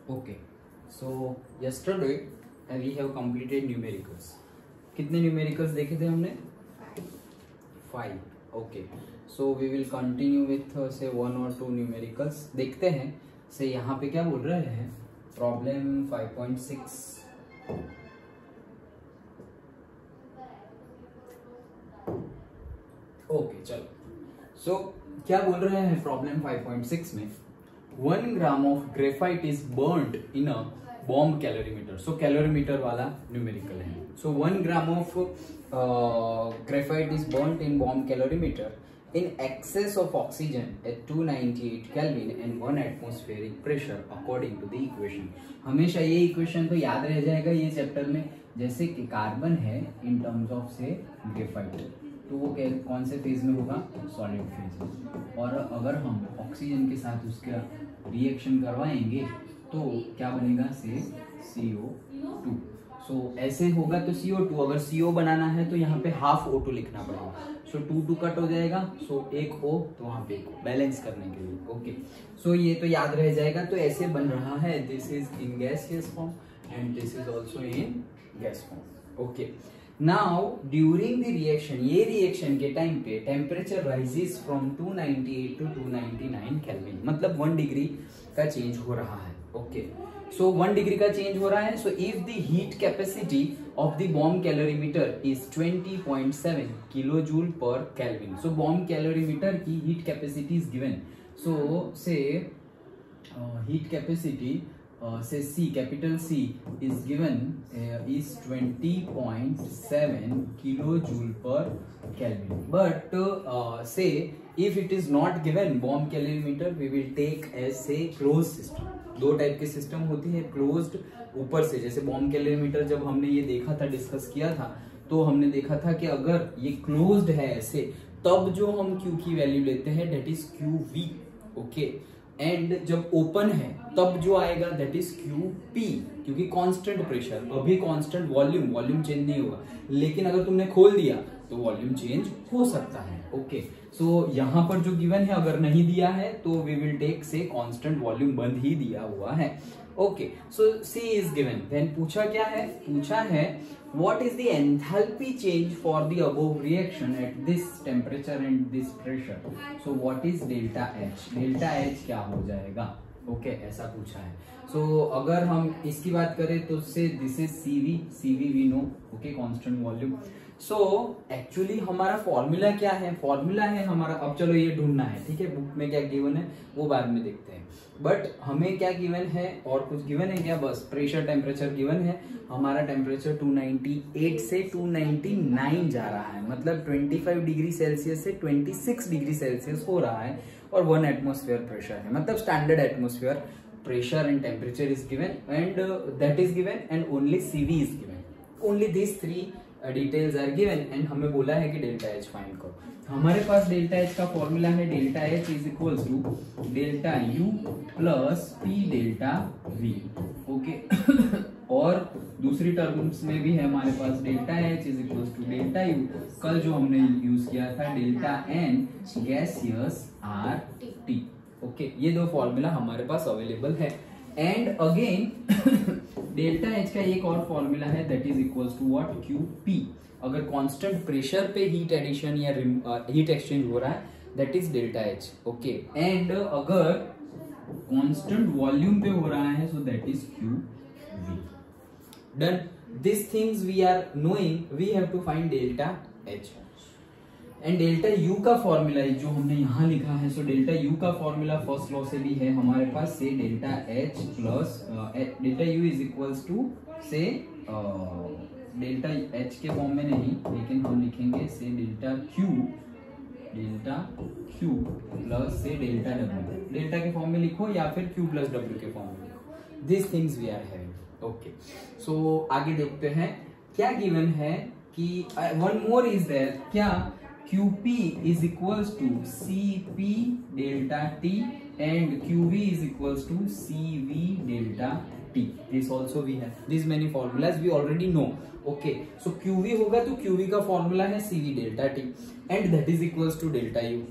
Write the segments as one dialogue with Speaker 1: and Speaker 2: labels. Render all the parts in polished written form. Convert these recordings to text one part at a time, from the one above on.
Speaker 1: Okay, so yesterday we have completed numericals. कितने numericals देखे थे हमने? 5. Okay, so we will continue with say 1 or 2 numericals. देखते हैं से यहाँ पे क्या बोल रहे हैं. Problem 5.6. Okay, चलो. So क्या बोल रहे हैं प्रॉब्लम 5.6 में 1 gram of graphite is burned in a bomb calorimeter. So calorimeter वाला न्यूमेरिकल है. सो 1 gram of graphite is burned in bomb calorimeter in excess of oxygen at 298 Kelvin and 1 atmospheric pressure according to the equation. हमेशा ये equation तो याद रह जाएगा ये chapter में. जैसे कि कार्बन है इन टर्म्स ऑफ से ग्रेफाइट, तो वो कौन से फेज में होगा? सॉलिड फेज में. और अगर हम ऑक्सीजन के साथ उसका रिएक्शन करवाएंगे तो क्या बनेगा? से CO2. सो ऐसे होगा तो CO2. अगर CO बनाना है तो यहाँ पे हाफ O2 लिखना पड़ेगा. सो 2 कट हो जाएगा. सो एक O तो वहाँ पे बैलेंस करने के लिए. ओके, सो ये तो याद रह जाएगा. तो ऐसे बन रहा है. This is in gaseous form and this is also in gas form. Okay, now during the reaction, ये रिएक्शन के टाइम पे temperature rises from 298 to 299 kelvin. मतलब 1 डिग्री का चेंज हो रहा है. ओके, सो 1 डिग्री का चेंज हो रहा है. So if the heat capacity of the bomb calorimeter is 20.7 kilo joule per kelvin. So bomb calorimeter की heat capacity is given. So say heat capacity say C, capital C is given is 20.7 kilojoule per Kelvin. But say if it is not given bomb calorimeter, we will take as say closed system. 2 type के system होती है. Closed ऊपर से, जैसे bomb calorimeter जब हमने ये देखा था, डिस्कस किया था, तो हमने देखा था कि अगर ये क्लोज्ड है ऐसे, तब जो हम Q की वैल्यू लेते हैं that is QV. Okay, and जब ओपन है तब जो आएगा दैट इज QP, क्योंकि कांस्टेंट प्रेशर, अभी कांस्टेंट वॉल्यूम चेंज नहीं होगा. लेकिन अगर तुमने खोल दिया तो वॉल्यूम चेंज हो सकता है. ओके, सो यहाँ पर जो गिवन है, अगर नहीं दिया है तो we will take say constant volume बंद ही दिया हुआ है. Okay, so C is given. Then पूछा क्या है? पूछा है what is the enthalpy change for the above reaction at this temperature and this pressure. so what is delta H? delta H क्या हो जाएगा? ओके, ऐसा पूछा है. सो अगर हम इसकी बात करें तो say this is CV we know. Okay, constant volume. So actually हमारा फॉर्मूला क्या है? फॉर्मूला है हमारा, अब चलो ये ढूंढना है. ठीक है, बुक में क्या गिवन है वो बाद में देखते हैं. बट हमें क्या गिवन है? और कुछ गिवन है क्या? बस प्रेशर टेम्परेचर गिवन है. हमारा टेम्परेचर 298 से 299 जा रहा है. मतलब 25 डिग्री सेल्सियस से 26 डिग्री सेल्सियस हो रहा है. और 1 एटमोस्फेयर प्रेशर है. मतलब standard atmosphere pressure and temperature is given and that is given and only CV is given. Only this 3 details are given and हमें बोला है कि डेल्टा H फाइंड करो. हमारे पास डेल्टा H का फॉर्मूला है delta H is equals to delta U plus P delta V. Okay, और दूसरी टर्म्स में भी है हमारे पास delta H is equals to delta U. कल जो हमने यूज किया था delta N gaseous RT. Okay, ये 2 फॉर्मूला हमारे पास अवेलेबल है. एंड अगेन डेल्टा H का एक और फॉर्मूला है that is equals to what? QP. अगर कांस्टेंट प्रेशर पे हीट एडिशन या हीट एक्सचेंज हो रहा है that is delta H. Okay, and अगर कांस्टेंट वॉल्यूम पे हो रहा है so that is QV. Done. This things we are knowing, we have to find delta H. And delta U का फॉर्मूला जो हमने यहाँ लिखा है, सो डेल्टा U का फॉर्मूला फर्स्ट लॉ से भी है हमारे पास say delta H plus delta U is equals to से डेल्टा H के फॉर्म में नहीं, लेकिन हम लिखेंगे say delta Q plus say delta W. Delta के फॉर्म में लिखो या फिर Q प्लस W के फॉर्म में लिखो. This things we are having. Okay, सो आगे देखते हैं क्या गिवन है कि वन मोर इज देयर. क्या? QP is equals to CP delta T and QV is equals to CV delta T. This also we have. These many formulas we already know. Okay, so QV होगा तो QV का formula है CV delta T and that is equals to delta U.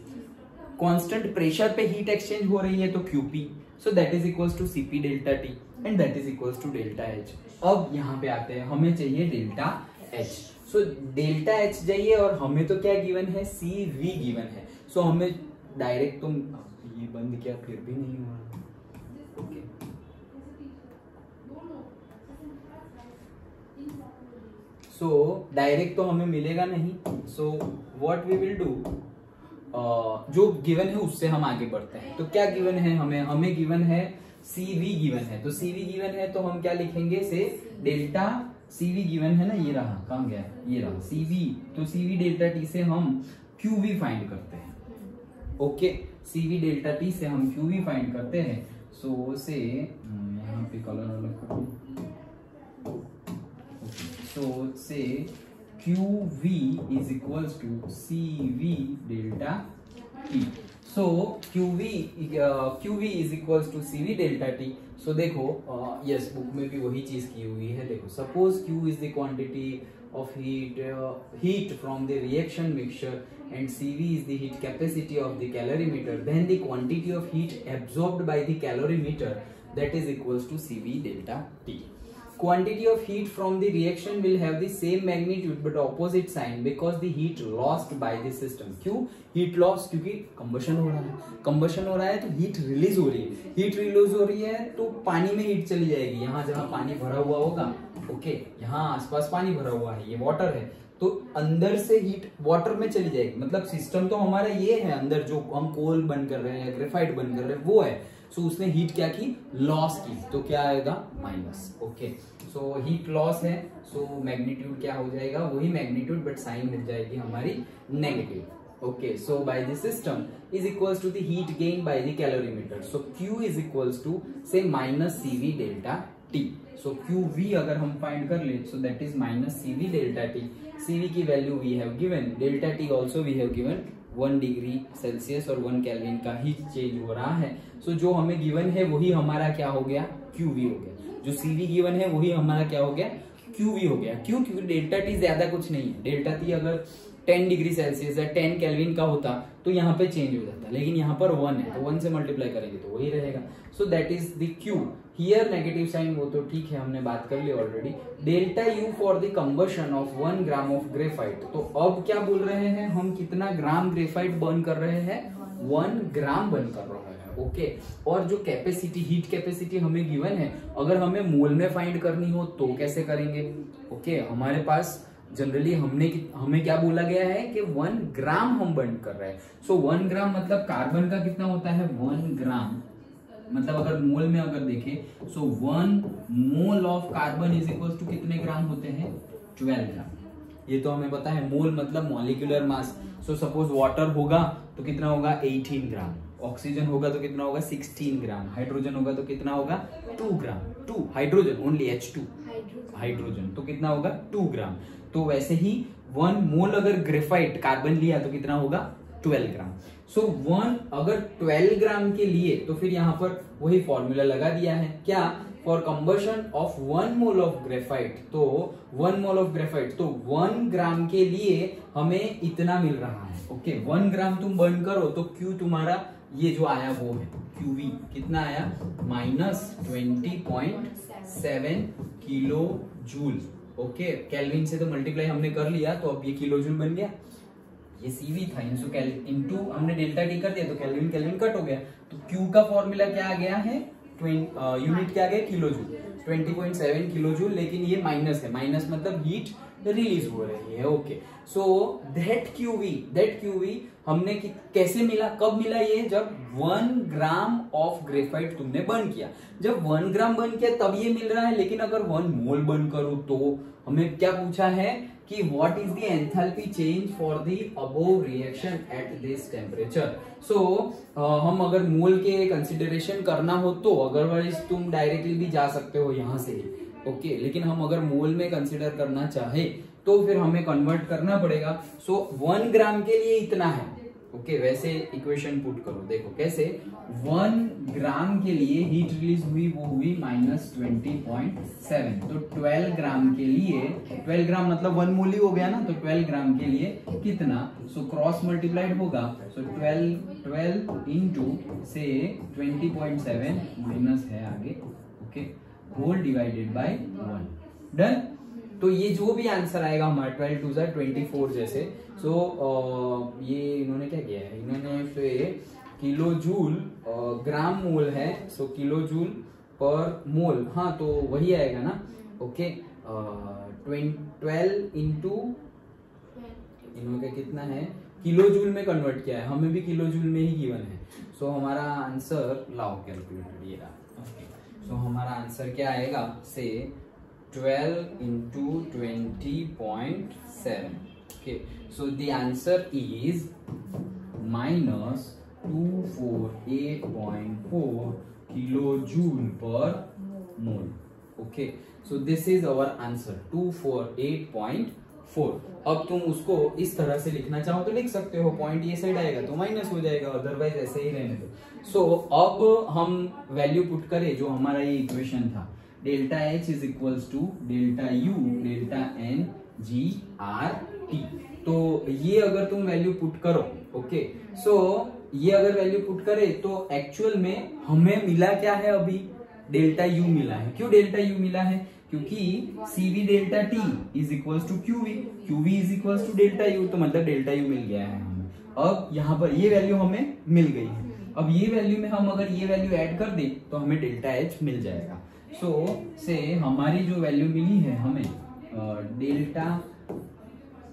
Speaker 1: Constant pressure पे heat exchange हो रही है तो QP, so that is equals to CP delta T and that is equals to delta H। अब यहाँ पे आते हैं, हमें चाहिए delta H। So delta H चाहिए और हमें तो क्या गिवन है, CV गिवन है। सो हमें डायरेक्ट, तुम ये बंद किया फिर भी नहीं हुआ, ओके। सो डायरेक्ट तो हमें मिलेगा नहीं, so what we will do, जो गिवन है उससे हम आगे बढ़ते हैं। तो क्या गिवन है हमें गिवन है CV गिवन है, तो CV गिवन है तो हम क्या लिखेंगे, से डेल्टा CV गिवन है ना, ये रहा, कहाँ गया, ये रहा CV, तो CV डेल्टा T से हम QV फाइंड करते हैं, ओके। CV डेल्टा T से हम QV फाइंड करते हैं। सो से यहाँ पे कलर अलग करो, सो से QV is equals to CV delta T। So QV is equals to CV delta T। So देखो, यस बुक में भी वही चीज की हुई है। देखो, suppose Q is the quantity of heat from the reaction mixture and CV is the heat capacity of the calorimeter, then the quantity of heat absorbed by the calorimeter, that is equals to CV delta T। Quantity of heat from the reaction will have the same magnitude but opposite sign because the heat lost by the system। क्यों heat loss? क्योंकि combustion हो रहा है तो heat release हो रही है। heat release हो रही है तो पानी में heat चली जाएगी। यहाँ जहाँ पानी भरा हुआ होगा, ओके, यहाँ आसपास पानी भरा हुआ है, ये वाटर है, तो अंदर से हीट वाटर में चली जाएगी। मतलब सिस्टम तो हमारा ये है, अंदर जो हम कोल बर्न कर रहे हैं, ग्रेफाइट बर्न कर रहे हैं, वो है। सो उसने हीट क्या की, लॉस की, तो क्या आएगा, minus, okay. So heat loss है, सो मैग्नीट्यूड क्या हो जाएगा, वही मैग्नीट्यूड बट साइन मिल जाएगी हमारी negative, okay. So by the system is equals to the heat gain by the calorimeter. So Q is equals to say minus CV delta T। So QV अगर हम find कर ले, so that is minus CV delta T। CV की value we have given, delta T also we have given, 1 degree Celsius और 1 kelvin का heat change हो रहा है। सो जो हमें गिवन है वही हमारा क्या हो गया, QV हो गया। जो CV गिवन है वही हमारा क्या हो गया, QV हो गया। क्यों? क्योंकि डेल्टा T ज्यादा कुछ नहीं है। डेल्टा T अगर 10 डिग्री सेल्सियस या 10 केल्विन का होता तो यहाँ पे चेंज हो जाता, लेकिन यहाँ पर 1 है, तो 1 से मल्टीप्लाई करेंगे तो वही रहेगा। So that is the Q। Here negative sign, वो तो ठीक है, हमने बात कर ली already. Delta U for the combustion of 1 gram of graphite. तो अब क्या बोल रहे हैं हम, कितना ग्राम ग्रेफाइट बर्न कर रहे हैं, 1 ग्राम बर्न कर रहे हैं, ओके। और जो कैपेसिटी, हीट कैपेसिटी हमें गिवन है, अगर हमें मोल में फाइंड करनी हो तो कैसे करेंगे, ओके। हमारे पास जनरली हमें क्या बोला गया है कि 1 ग्राम हम बर्न कर रहे हैं। सो 1 ग्राम मतलब कार्बन का कितना होता है, 1 ग्राम मतलब अगर मोल में अगर देखें, so 1 mole of carbon is equal to कितने ग्राम होते हैं, 12 ग्राम। ये तो हमें पता है, मोल मतलब molecular mass. So suppose water होगा तो कितना होगा, 18 ग्राम। ऑक्सीजन होगा तो कितना होगा, 16 ग्राम। हाइड्रोजन होगा तो कितना होगा, 2 ग्राम। 2 हाइड्रोजन, ओनली H2 हाइड्रोजन, तो कितना होगा, 2 ग्राम। तो वैसे ही 1 मोल अगर ग्रेफाइट कार्बन लिया तो कितना होगा, 12 ग्राम। सो 1 अगर 12 ग्राम के लिए, तो फिर यहाँ पर वही फॉर्मूला लगा दिया है, क्या, for combustion of 1 mole of graphite. तो 1 मोल ऑफ ग्रेफाइट, तो 1 ग्राम के लिए हमें इतना मिल रहा है, ओके। 1 ग्राम तुम बर्न करो तो Q तुम्हारा ये जो आया वो है QV, कितना आया, minus 20.7 kilo joule, okay. Kelvin से तो मल्टीप्लाई हमने कर लिया, तो अब ये किलो जूल बन गया। ये CV था, इंटू हमने डेल्टा T कर दिया तो केल्विन केल्विन कट हो गया। तो Q का फॉर्मूला क्या आ गया है, यूनिट क्या आ गया, किलो जूल, 20.7 किलो जूल। लेकिन ये माइनस है, माइनस मतलब हीट रिलीज हो रही है, ओके। सो दैट QV हमने कैसे मिला, कब मिला ये, जब 1 ग्राम ऑफ ग्रेफाइट तुमने बर्न किया। जब 1 ग्राम बर्न किया तब ये मिल रहा है। लेकिन अगर 1 मोल बर्न करूं तो हमें क्या पूछा है कि what is the enthalpy change for the above reaction at this temperature. So हम अगर मोल के कंसिडरेशन करना हो तो, अदरवाइज तुम डायरेक्टली भी जा सकते हो यहाँ से, ओके। लेकिन हम अगर मोल में कंसिडर करना चाहे तो फिर हमें कन्वर्ट करना पड़ेगा। सो 1 ग्राम के लिए इतना है, ओके वैसे इक्वेशन पुट करो, देखो कैसे 1 ग्राम के लिए हीट रिलीज हुई वो हुई -20.7, तो 12 ग्राम के लिए 12 ग्राम मतलब 1 मोल ही हो गया ना, तो 12 ग्राम के लिए कितना, सो क्रॉस मल्टीप्लाइड होगा, सो 12 इंटू से 20.7 माइनस है आगे, okay whole divided by 1, done. तो ये जो भी आंसर आएगा हमारा 12 टू 24 जैसे, सो ये इन्होंने क्या किया है, इन्होंने फिर किलो जूल ग्राम मोल है, सो किलो जूल पर मोल, हाँ तो वही आएगा ना, ओके 12 इंटू इन्होंने कितना है किलो जूल में कन्वर्ट किया है, हमें भी किलो जूल में ही गिवन है, सो हमारा आंसर लाओ कैलकुलेटर ये रहा, सो हमारा आंसर क्या आएगा से 12 into 20.7. Okay, so the answer is minus 248.4 kilojoule per mole. Okay, so this is our answer 248.4. अब तुम उसको इस तरह से लिखना चाहो तो लिख सकते हो, पॉइंट ये साइड आएगा तो माइनस हो जाएगा, अदरवाइज ऐसे ही रहने दो। सो अब हम वैल्यू पुट करें जो हमारा ये इक्वेशन था, delta H is equals to delta U delta N G R T, तो ये अगर तुम वैल्यू पुट करो, ओके सो ये अगर वैल्यू पुट करे तो एक्चुअल में हमें मिला क्या है, अभी डेल्टा यू मिला है। क्यों डेल्टा यू मिला है, क्योंकि CV delta T is equals to QV is equals to delta U, तो मतलब डेल्टा यू मिल गया है हमें। अब यहाँ पर ये वैल्यू हमें मिल गई है, अब ये वैल्यू में हम अगर ये वैल्यू ऐड कर दें तो हमें डेल्टा एच मिल जाएगा। सो से हमारी जो वैल्यू मिली है हमें डेल्टा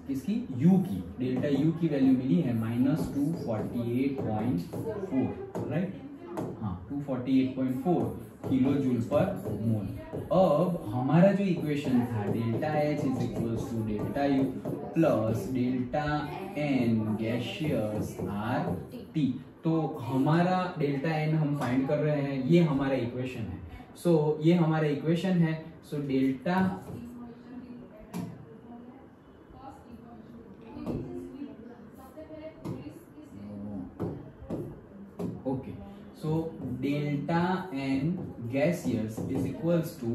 Speaker 1: किसकी, यू की, डेल्टा यू की वैल्यू मिली है -248.4, राइट, हाँ 248.4 किलो जूल पर मोल। अब हमारा जो इक्वेशन था delta H is equals to delta U plus delta N gaseous R T, तो हमारा डेल्टा एन हम फाइंड कर रहे हैं, ये हमारा इक्वेशन है। सो ये हमारा इक्वेशन है, so delta okay so delta N gaseous is equals to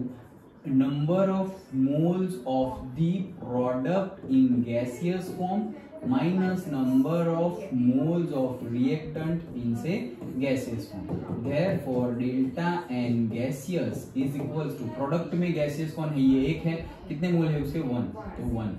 Speaker 1: number of moles of the product in gaseous form minus number of moles of reactant in से gaseous form. Therefore delta n gaseous is equals to product में gaseous कौन है, ये एक है, कितने मोल है उसके 1, तो 1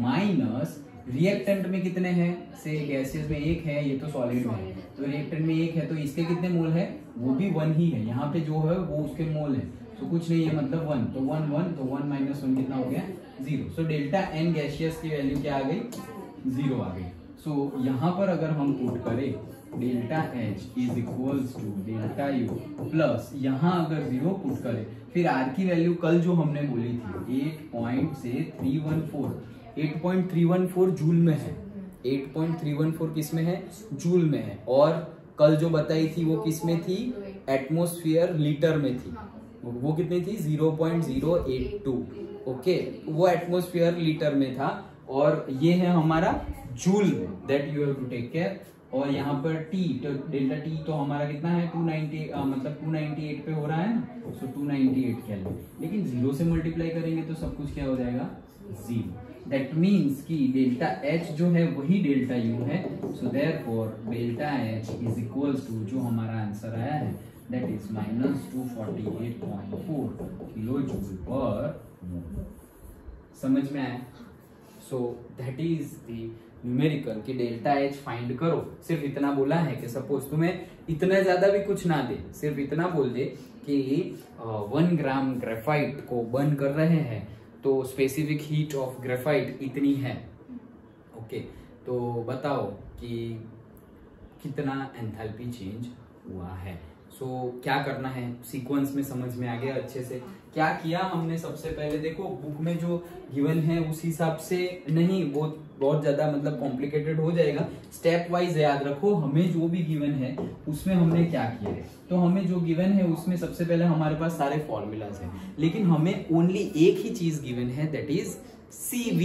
Speaker 1: माइनस रिएक्टेंट में कितने हैं, से gaseous में एक है, ये तो सॉलिड में है, तो रिएक्टेंट में एक है तो इसके कितने मोल है, वो भी 1 ही है, यहाँ पे जो है वो उसके मोल है, तो कुछ नहीं है मतलब 1, तो 1 1, तो 1 माइनस 1 कितना हो गया 0। सो डेल्टा एन गैसियस की वैल्यू क्या आ गई, 0 आ गई। सो यहाँ पर अगर हम पुट करें delta H is equals to delta U plus यहाँ अगर 0 पुट करें, फिर आर की वैल्यू कल जो हमने बोली थी 8.314 जूल में है, 8.314 किस में है, जूल में है, और कल जो बताई थी वो किस में थी, एटमॉस्फेयर लीटर में थी, वो कितनी थी 0.082, ओके वो एटमॉस्फेयर लीटर में था, और ये है हमारा जूल में, that you have to take care. और यहाँ पर टी, तो डेल्टा टी तो हमारा कितना है 290, मतलब 298 पे हो रहा है ना, सो 298 केल्विन, लेकिन 0 से मल्टीप्लाई करेंगे तो सब कुछ क्या हो जाएगा 0, दैट मीन्स कि डेल्टा एच जो है वही डेल्टा यू है, so therefore delta H is equals to जो हमारा आंसर आया है that is -248.4 kilo joule per मोल। समझ में आया? सो दैट इज द न्यूमेरिकल कि डेल्टा एच फाइंड करो। सिर्फ इतना बोला है कि सपोज तुम्हें इतना ज्यादा भी कुछ ना दे, सिर्फ इतना बोल दे कि 1 ग्राम ग्रेफाइट को बर्न कर रहे हैं तो स्पेसिफिक हीट ऑफ ग्रेफाइट इतनी है, ओके तो बताओ कि कितना एंथैल्पी चेंज हुआ है। सो क्या करना है, सीक्वेंस में समझ में आ गया अच्छे से। क्या किया हमने, सबसे पहले देखो बुक में जो गिवन है उस हिसाब से नहीं, बहुत ज्यादा मतलब कॉम्प्लिकेटेड हो जाएगा, स्टेप वाइज याद रखो। हमें जो भी गिवन है उसमें हमने क्या किया है, तो हमें जो गिवन है उसमें सबसे पहले हमारे पास सारे फॉर्मूलाज हैं, लेकिन हमें ओनली एक ही चीज गिवन है that is CV.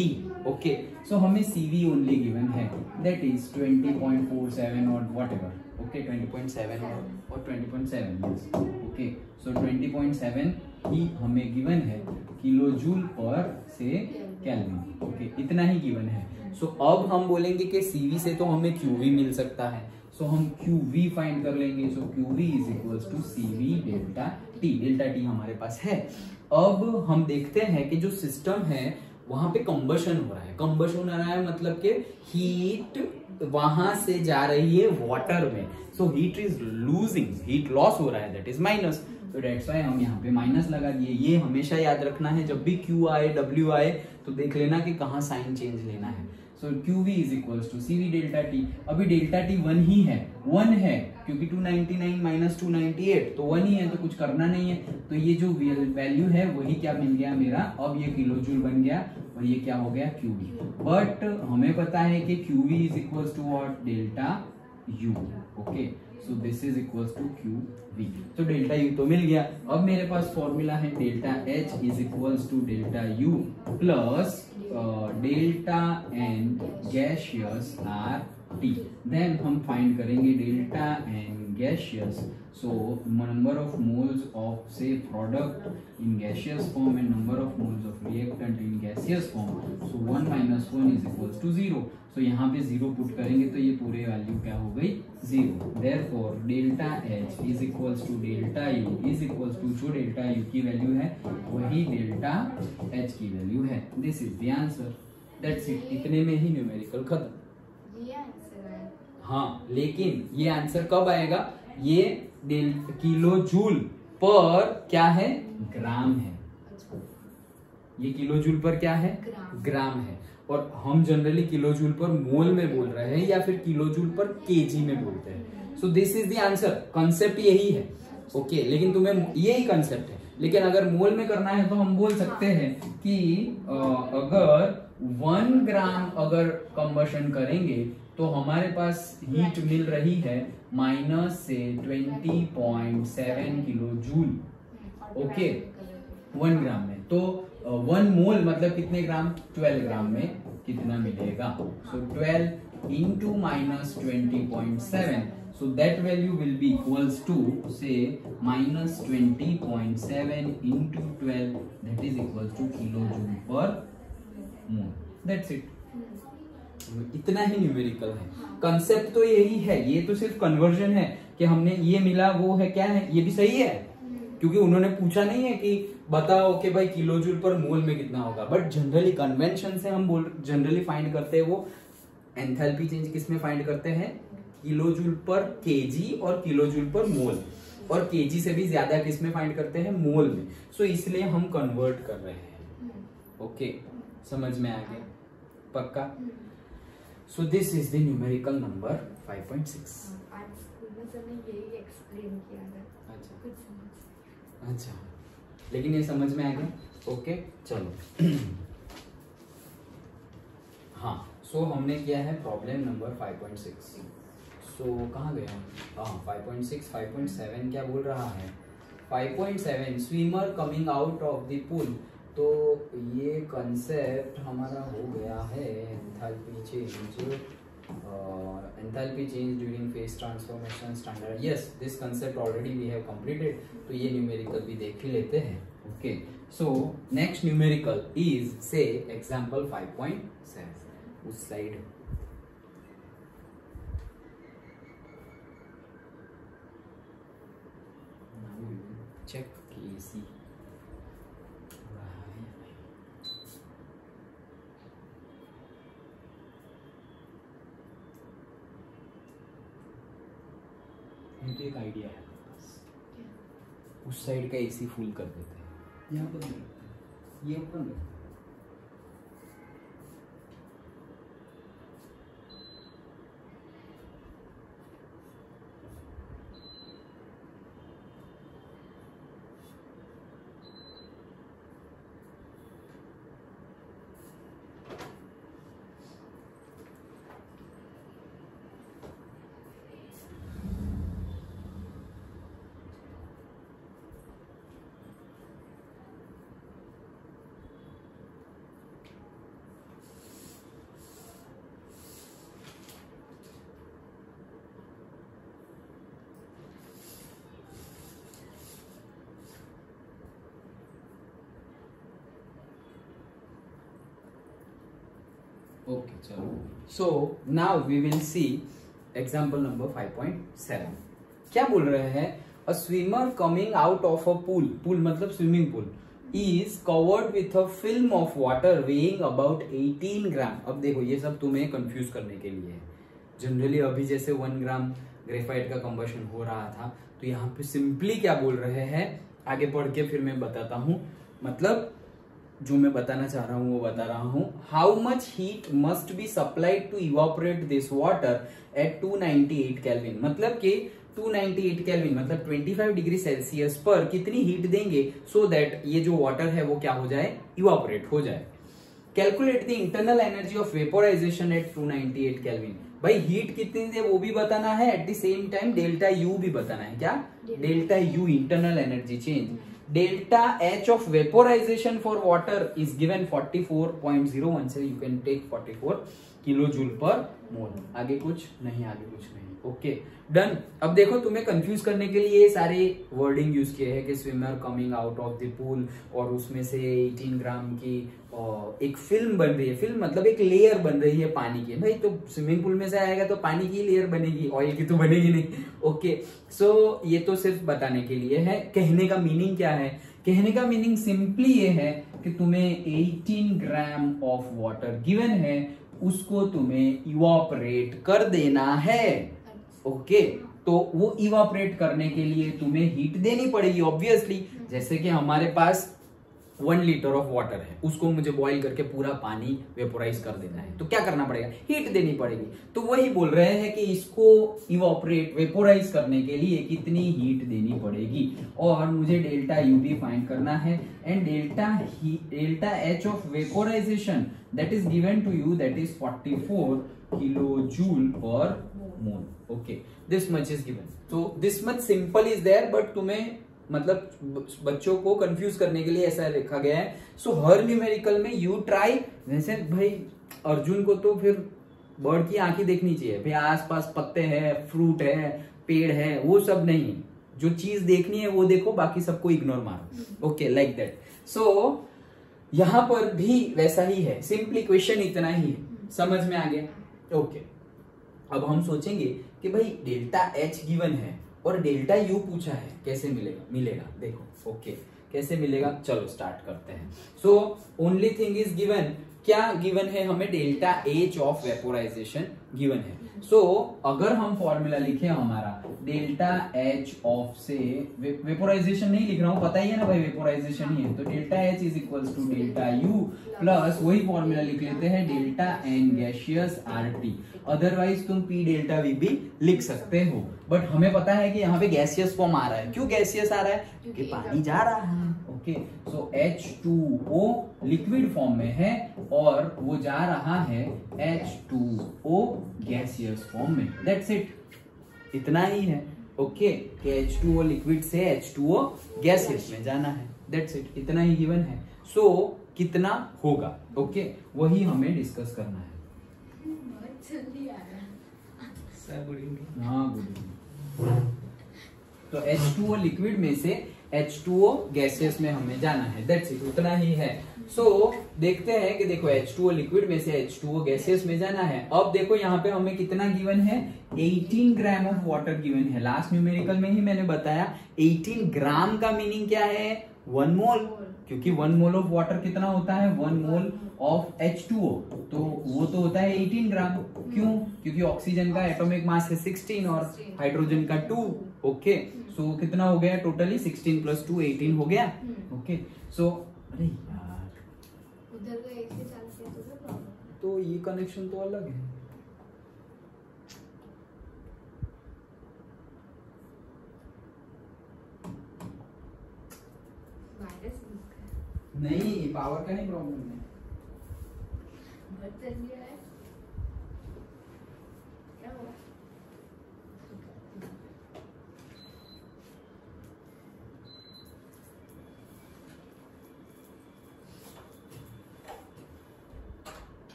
Speaker 1: Okay, so हमें CV ओनली गिवन है, दैट इज 20.47 और whatever. ओके, 20.7 और 20.7. ओके, सो 20.7 ही हमें गिवन है किलो जूल पर से केल्विन. ओके, इतना ही गिवन है. सो अब हम बोलेंगे कि CV से तो हमें QV मिल सकता है, सो हम QV फाइंड कर लेंगे. So QV is equals to CV delta T. Delta T हमारे पास है. अब हम देखते हैं कि जो सिस्टम है वहां पे कंबशन हो रहा है. कंबशन हो रहा है मतलब कि हीट वहां से जा रही है वाटर में. So heat is losing, heat loss हो रहा है, दैट इज माइनस. तो दैट्स व्हाई हम यहाँ पे माइनस लगा दिए. ये हमेशा याद रखना है, जब भी Q आए W आए तो देख लेना कि कहाँ साइन चेंज लेना है. So QV is equals to CV delta T. अभी डेल्टा T 1 ही है, 1 है क्योंकि 299 माइनस 298 तो 1 ही है, तो कुछ करना नहीं है. तो ये जो वैल्यू है वही क्या मिल गया मेरा, अब ये किलो जूल बन गया और ये क्या हो गया QV. बट हमें पता है कि QV is equals to what, delta U. Okay, so this is equals to QV. तो डेल्टा U तो मिल गया. अब मेरे पास फॉर्मूला है delta H is equals to delta U plus delta N gaseous RT. Then हम फाइंड करेंगे delta N gaseous. So number of moles of say product in gaseous form and number of moles of reactant in gaseous form. So 1 minus 1 is equals to 0. So यहाँ पे 0 put करेंगे तो ये पूरे value क्या हो गई, 0. Therefore delta H is equals to delta U is equals to, जो डेल्टा U की वैल्यू है वही डेल्टा H की वैल्यू है. This is the answer. That's it. इतने में ही न्यूमेरिकल खत्म.
Speaker 2: ये आंसर है.
Speaker 1: हाँ, लेकिन ये आंसर कब आएगा, ये किलो जूल पर क्या है, ग्राम है. ये किलो जूल पर क्या है, ग्राम है. और हम जनरली किलो जूल पर मोल में बोल रहे हैं या फिर किलो जूल पर केजी में बोलते हैं. सो this is the answer. Concept यही है. ओके, लेकिन तुम्हें यही कंसेप्ट है. लेकिन अगर मोल में करना है तो हम बोल सकते हैं कि अगर 1 ग्राम अगर कंबशन करेंगे तो हमारे पास हीट मिल रही है माइनस से 20.7 किलो जूल. ओके, 1 ग्राम में. तो 1 मोल मतलब कितने ग्राम, 12 ग्राम में कितना मिलेगा. सो 12 into minus 20.7. So that value will be equals to say minus 20.7 into 12, that is equals to kilojoule per mole. That's it. इतना ही न्यूमेरिकल है. कंसेप्ट तो यही है, ये तो सिर्फ कन्वर्जन है कि हमने ये मिला वो है क्या है, ये भी सही है क्योंकि उन्होंने पूछा नहीं है कि बताओ कि भाई किलो जूल पर मोल में कितना होगा. बट जनरली कन्वेंशन से हम जनरली फाइंड करते हैं वो एंथैल्पी चेंज किस में फाइंड करते हैं, किलो जूल पर केजी और किलो जूल पर मोल, और केजी से भी ज्यादा किस में फाइंड करते हैं, मोल में. सो इसलिए हम कन्वर्ट कर रहे हैं. ओके, समझ में आ गया, पक्का. सो this is the numerical number 5.6.
Speaker 2: आज स्कूल में सर ने यही एक्सप्लेन किया था.
Speaker 1: अच्छा
Speaker 2: कुछ समझ.
Speaker 1: अच्छा, लेकिन ये समझ में आ गया. ओके, चलो. हाँ, सो हमने किया है प्रॉब्लम नंबर 5.6. सो कहाँ गया, हाँ 5.6. 5.7 क्या बोल रहा है, 5.7 swimmer coming out of the pool. तो ये कंसेप्ट हमारा हो गया है enthalpy change during phase transformation standard. Yes, this concept already we have completed. तो ये न्यूमेरिकल भी देख ही लेते हैं. Okay, so next numerical is say example 5.7. उस साइड चेक एसी तो एक आइडिया है उस साइड का एसी फुल कर देते हैं. यहाँ पर ये ओपन है. ओके चलो, so now we will see example number 5.7। क्या बोल रहे हैं, a swimmer coming out of a pool, pool मतलब swimming pool, is covered with a film of water weighing about 18 gram. अब देखो ये सब तुम्हें कंफ्यूज करने के लिए है। जनरली अभी जैसे 1 ग्राम ग्रेफाइट का कंबशन हो रहा था, तो यहाँ पे सिंपली क्या बोल रहे हैं, आगे पढ़ के फिर मैं बताता हूँ, मतलब जो मैं बताना चाह रहा हूँ वो बता रहा हूँ। How much heat must be supplied to evaporate this water at 298 kelvin, मतलब कि 298 केल्विन मतलब 25 डिग्री सेल्सियस पर कितनी हीट देंगे सो दैट ये जो वाटर है वो क्या हो जाए, इवापोरेट हो जाए। Calculate the internal energy of vaporization at 298 kelvin. भाई हीट कितनी दे वो भी बताना है, at the same time delta U भी बताना है। क्या delta U, internal energy change. Delta H of vaporization for water is given 44.01 so you can take 44 kilo joule per mole. आगे कुछ नहीं, आगे कुछ नहीं। Okay done. अब देखो तुम्हें कंफ्यूज करने के लिए सारे वर्डिंग यूज किए हैं कि swimmer coming out of the pool, और उसमें से 18 ग्राम की एक फिल्म बन रही है। फिल्म मतलब एक लेयर बन रही है पानी की। भाई तो स्विमिंग पूल में से आएगा तो पानी की लेयर बनेगी, ऑयल की तो बनेगी नहीं। ओके सो ये तो सिर्फ बताने के लिए है। कहने का मीनिंग क्या है, कहने का मीनिंग सिंपली ये है कि तुम्हें 18 ग्राम ऑफ वाटर गिवन है, उसको तुम्हें इवापोरेट कर देना है। ओके तो वो इवापोरेट करने के लिए तुम्हें हीट देनी पड़ेगी ऑब्वियसली। जैसे कि हमारे पास 1 लीटर ऑफ वाटर है, उसको मुझे बॉईल करके पूरा पानी वेपोराइज कर देना है, तो क्या करना पड़ेगा, हीट देनी पड़ेगी। तो वही बोल रहे हैं कि इसको इवापोरेट वेपोराइज करने के लिए कितनी हीट देनी पड़ेगी, और मुझे डेल्टा यू भी फाइंड करना है। And delta H of vaporization that is given to you, that is 44 kilo joule per mole. Okay this much is given. तो this much simple is there, but तुम्हें मतलब बच्चों को कंफ्यूज करने के लिए ऐसा लिखा गया है। सो हर न्यूमेरिकल में यू ट्राई, जैसे भाई अर्जुन को तो फिर बर्ड की आंखें देखनी चाहिए, भाई आसपास पत्ते हैं, फ्रूट है, पेड़ है, वो सब नहीं है। जो चीज देखनी है वो देखो, बाकी सबको इग्नोर मारो। Okay like that. सो यहां पर भी वैसा ही है, सिंपली क्वेश्चन इतना ही है। समझ में आ गया? ओके अब हम सोचेंगे कि भाई डेल्टा एच गिवन है और डेल्टा यू पूछा है, कैसे मिलेगा देखो। ओके कैसे मिलेगा, चलो स्टार्ट करते हैं। So only thing is given, क्या गिवन है हमें, delta H of vaporisation given है। सो अगर हम फॉर्मूला लिखे हमारा डेल्टा एच ऑफ से, वेपोराइजेशन नहीं लिख रहा हूं, पता ही है ना भाई वेपोराइजेशन ही है, तो delta H is equals to delta U plus वही फॉर्मूला लिख लेते हैं delta N gaseous R T. Otherwise तुम पी डेल्टा वी भी लिख सकते हो, बट हमें पता है कि यहाँ पे गैसियस फॉर्म आ रहा है। क्यों गैसियस आ रहा है, क्योंकि पानी जा रहा है। ओके सो H2O लिक्विड फॉर्म में है और वो जा रहा है H2O गैसियस फॉर्म में। दैट्स इट, इतना ही है। ओके कि H2O लिक्विड से H2O गैसियस में जाना है। दैट्स इट, इतना ही गिवन है। सो कितना होगा, ओके वही हमें डिस्कस करना है।
Speaker 2: जल्दी आ रहा है।
Speaker 1: हाँ गुड। तो H2O लिक्विड में से H2O गैसेस में हमें जाना है। दैट्स इट, उतना ही है। सो देखते हैं कि देखो H2O लिक्विड में से H2O गैसेस में जाना है। अब देखो यहाँ पे हमें कितना गिवन है, 18 ग्राम ऑफ वाटर गिवन है। लास्ट न्यूमेरिकल में ही मैंने बताया 18 ग्राम का मीनिंग क्या है, 1 मोल, क्योंकि 1 मोल ऑफ वाटर कितना होता है, 1 मोल ऑफ H2O, तो वो तो होता है 18 ग्राम। क्यों, क्योंकि ऑक्सीजन का एटॉमिक मास है 16 और हाइड्रोजन का 2। ओके सो कितना हो गया टोटली, 16 + 2 18 हो गया। ओके सो अरे यार
Speaker 2: उधर का एक से चालते हैं तो क्या प्रॉब्लम,
Speaker 1: तो ये कनेक्शन तो अलग है।
Speaker 2: वायरस
Speaker 1: नहीं पावर का नहीं प्रॉब्लम है।
Speaker 2: बहुत जल्दी आया है। क्या हुआ,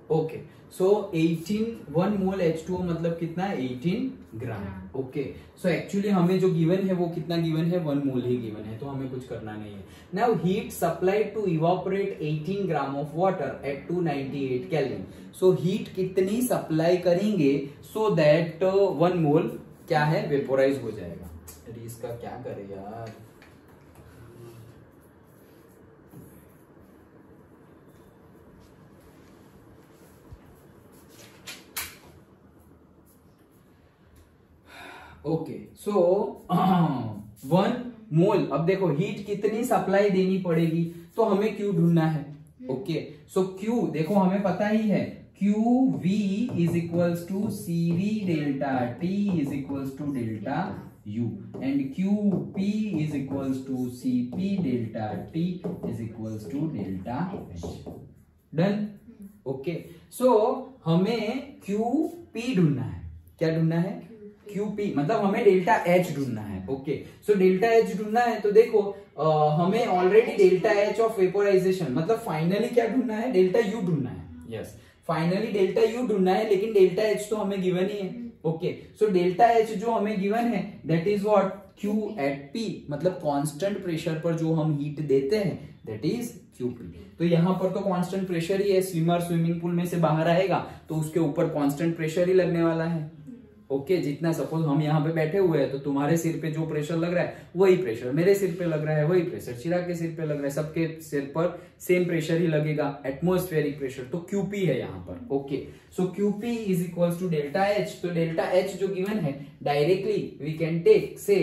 Speaker 1: ओके, सो 1 मोल H2O मतलब कितना, 18 ग्राम। ओके, सो एक्चुअली हमें जो गिवन है वो कितना गिवन है, 1 मोल ही गिवन है, तो हमें कुछ करना नहीं है। Now heat supplied to evaporate 18 gram of water at 298 kelvin. So heat कितनी सप्लाई करेंगे सो दैट 1 मोल क्या है, वेपोराइज हो जाएगा। अरे इसका क्या करे यार, ओके, सो 1 मोल, अब देखो हीट कितनी सप्लाई देनी पड़ेगी, तो हमें क्यू ढूंढना है। ओके, सो क्यू देखो हमें पता ही है, Q V is equals to C V delta T is equals to delta U, and Q P is equals to C P delta T is equals to delta H. Done. Okay, so हमें Q P ढूंढना है। क्या ढूंढना है, QP, मतलब हमें delta H ढूंढना है। ओके, सो डेल्टा H ढूंढना है, तो देखो हमें already delta H of vaporisation, मतलब फाइनली क्या ढूंढना है, डेल्टा U ढूंढना है। यस, फाइनली डेल्टा U ढूंढना है, लेकिन डेल्टा H तो हमें गिवन ही है। ओके, सो डेल्टा H जो हमें गिवन है that is what, Q at P, मतलब कांस्टेंट प्रेशर पर जो हम हीट देते हैं दैट इज QP। तो यहाँ पर तो कांस्टेंट प्रेशर ही है, स्विमर स्विमिंग पूल में से बाहर आएगा तो उसके ऊपर कांस्टेंट प्रेशर ही लगने वाला है। ओके, जितना सपोज हम यहाँ पे बैठे हुए हैं तो तुम्हारे सिर पे जो प्रेशर लग रहा है वही प्रेशर मेरे सिर पे लग रहा है, वही प्रेशर चिराग के सिर पे लग रहा है, सबके सिर पर सेम प्रेशर ही लगेगा, एटमॉस्फेरिक प्रेशर। तो QP है यहाँ पर। Okay, so QP is equals to delta H। तो डेल्टा H जो गिवन है directly we can take say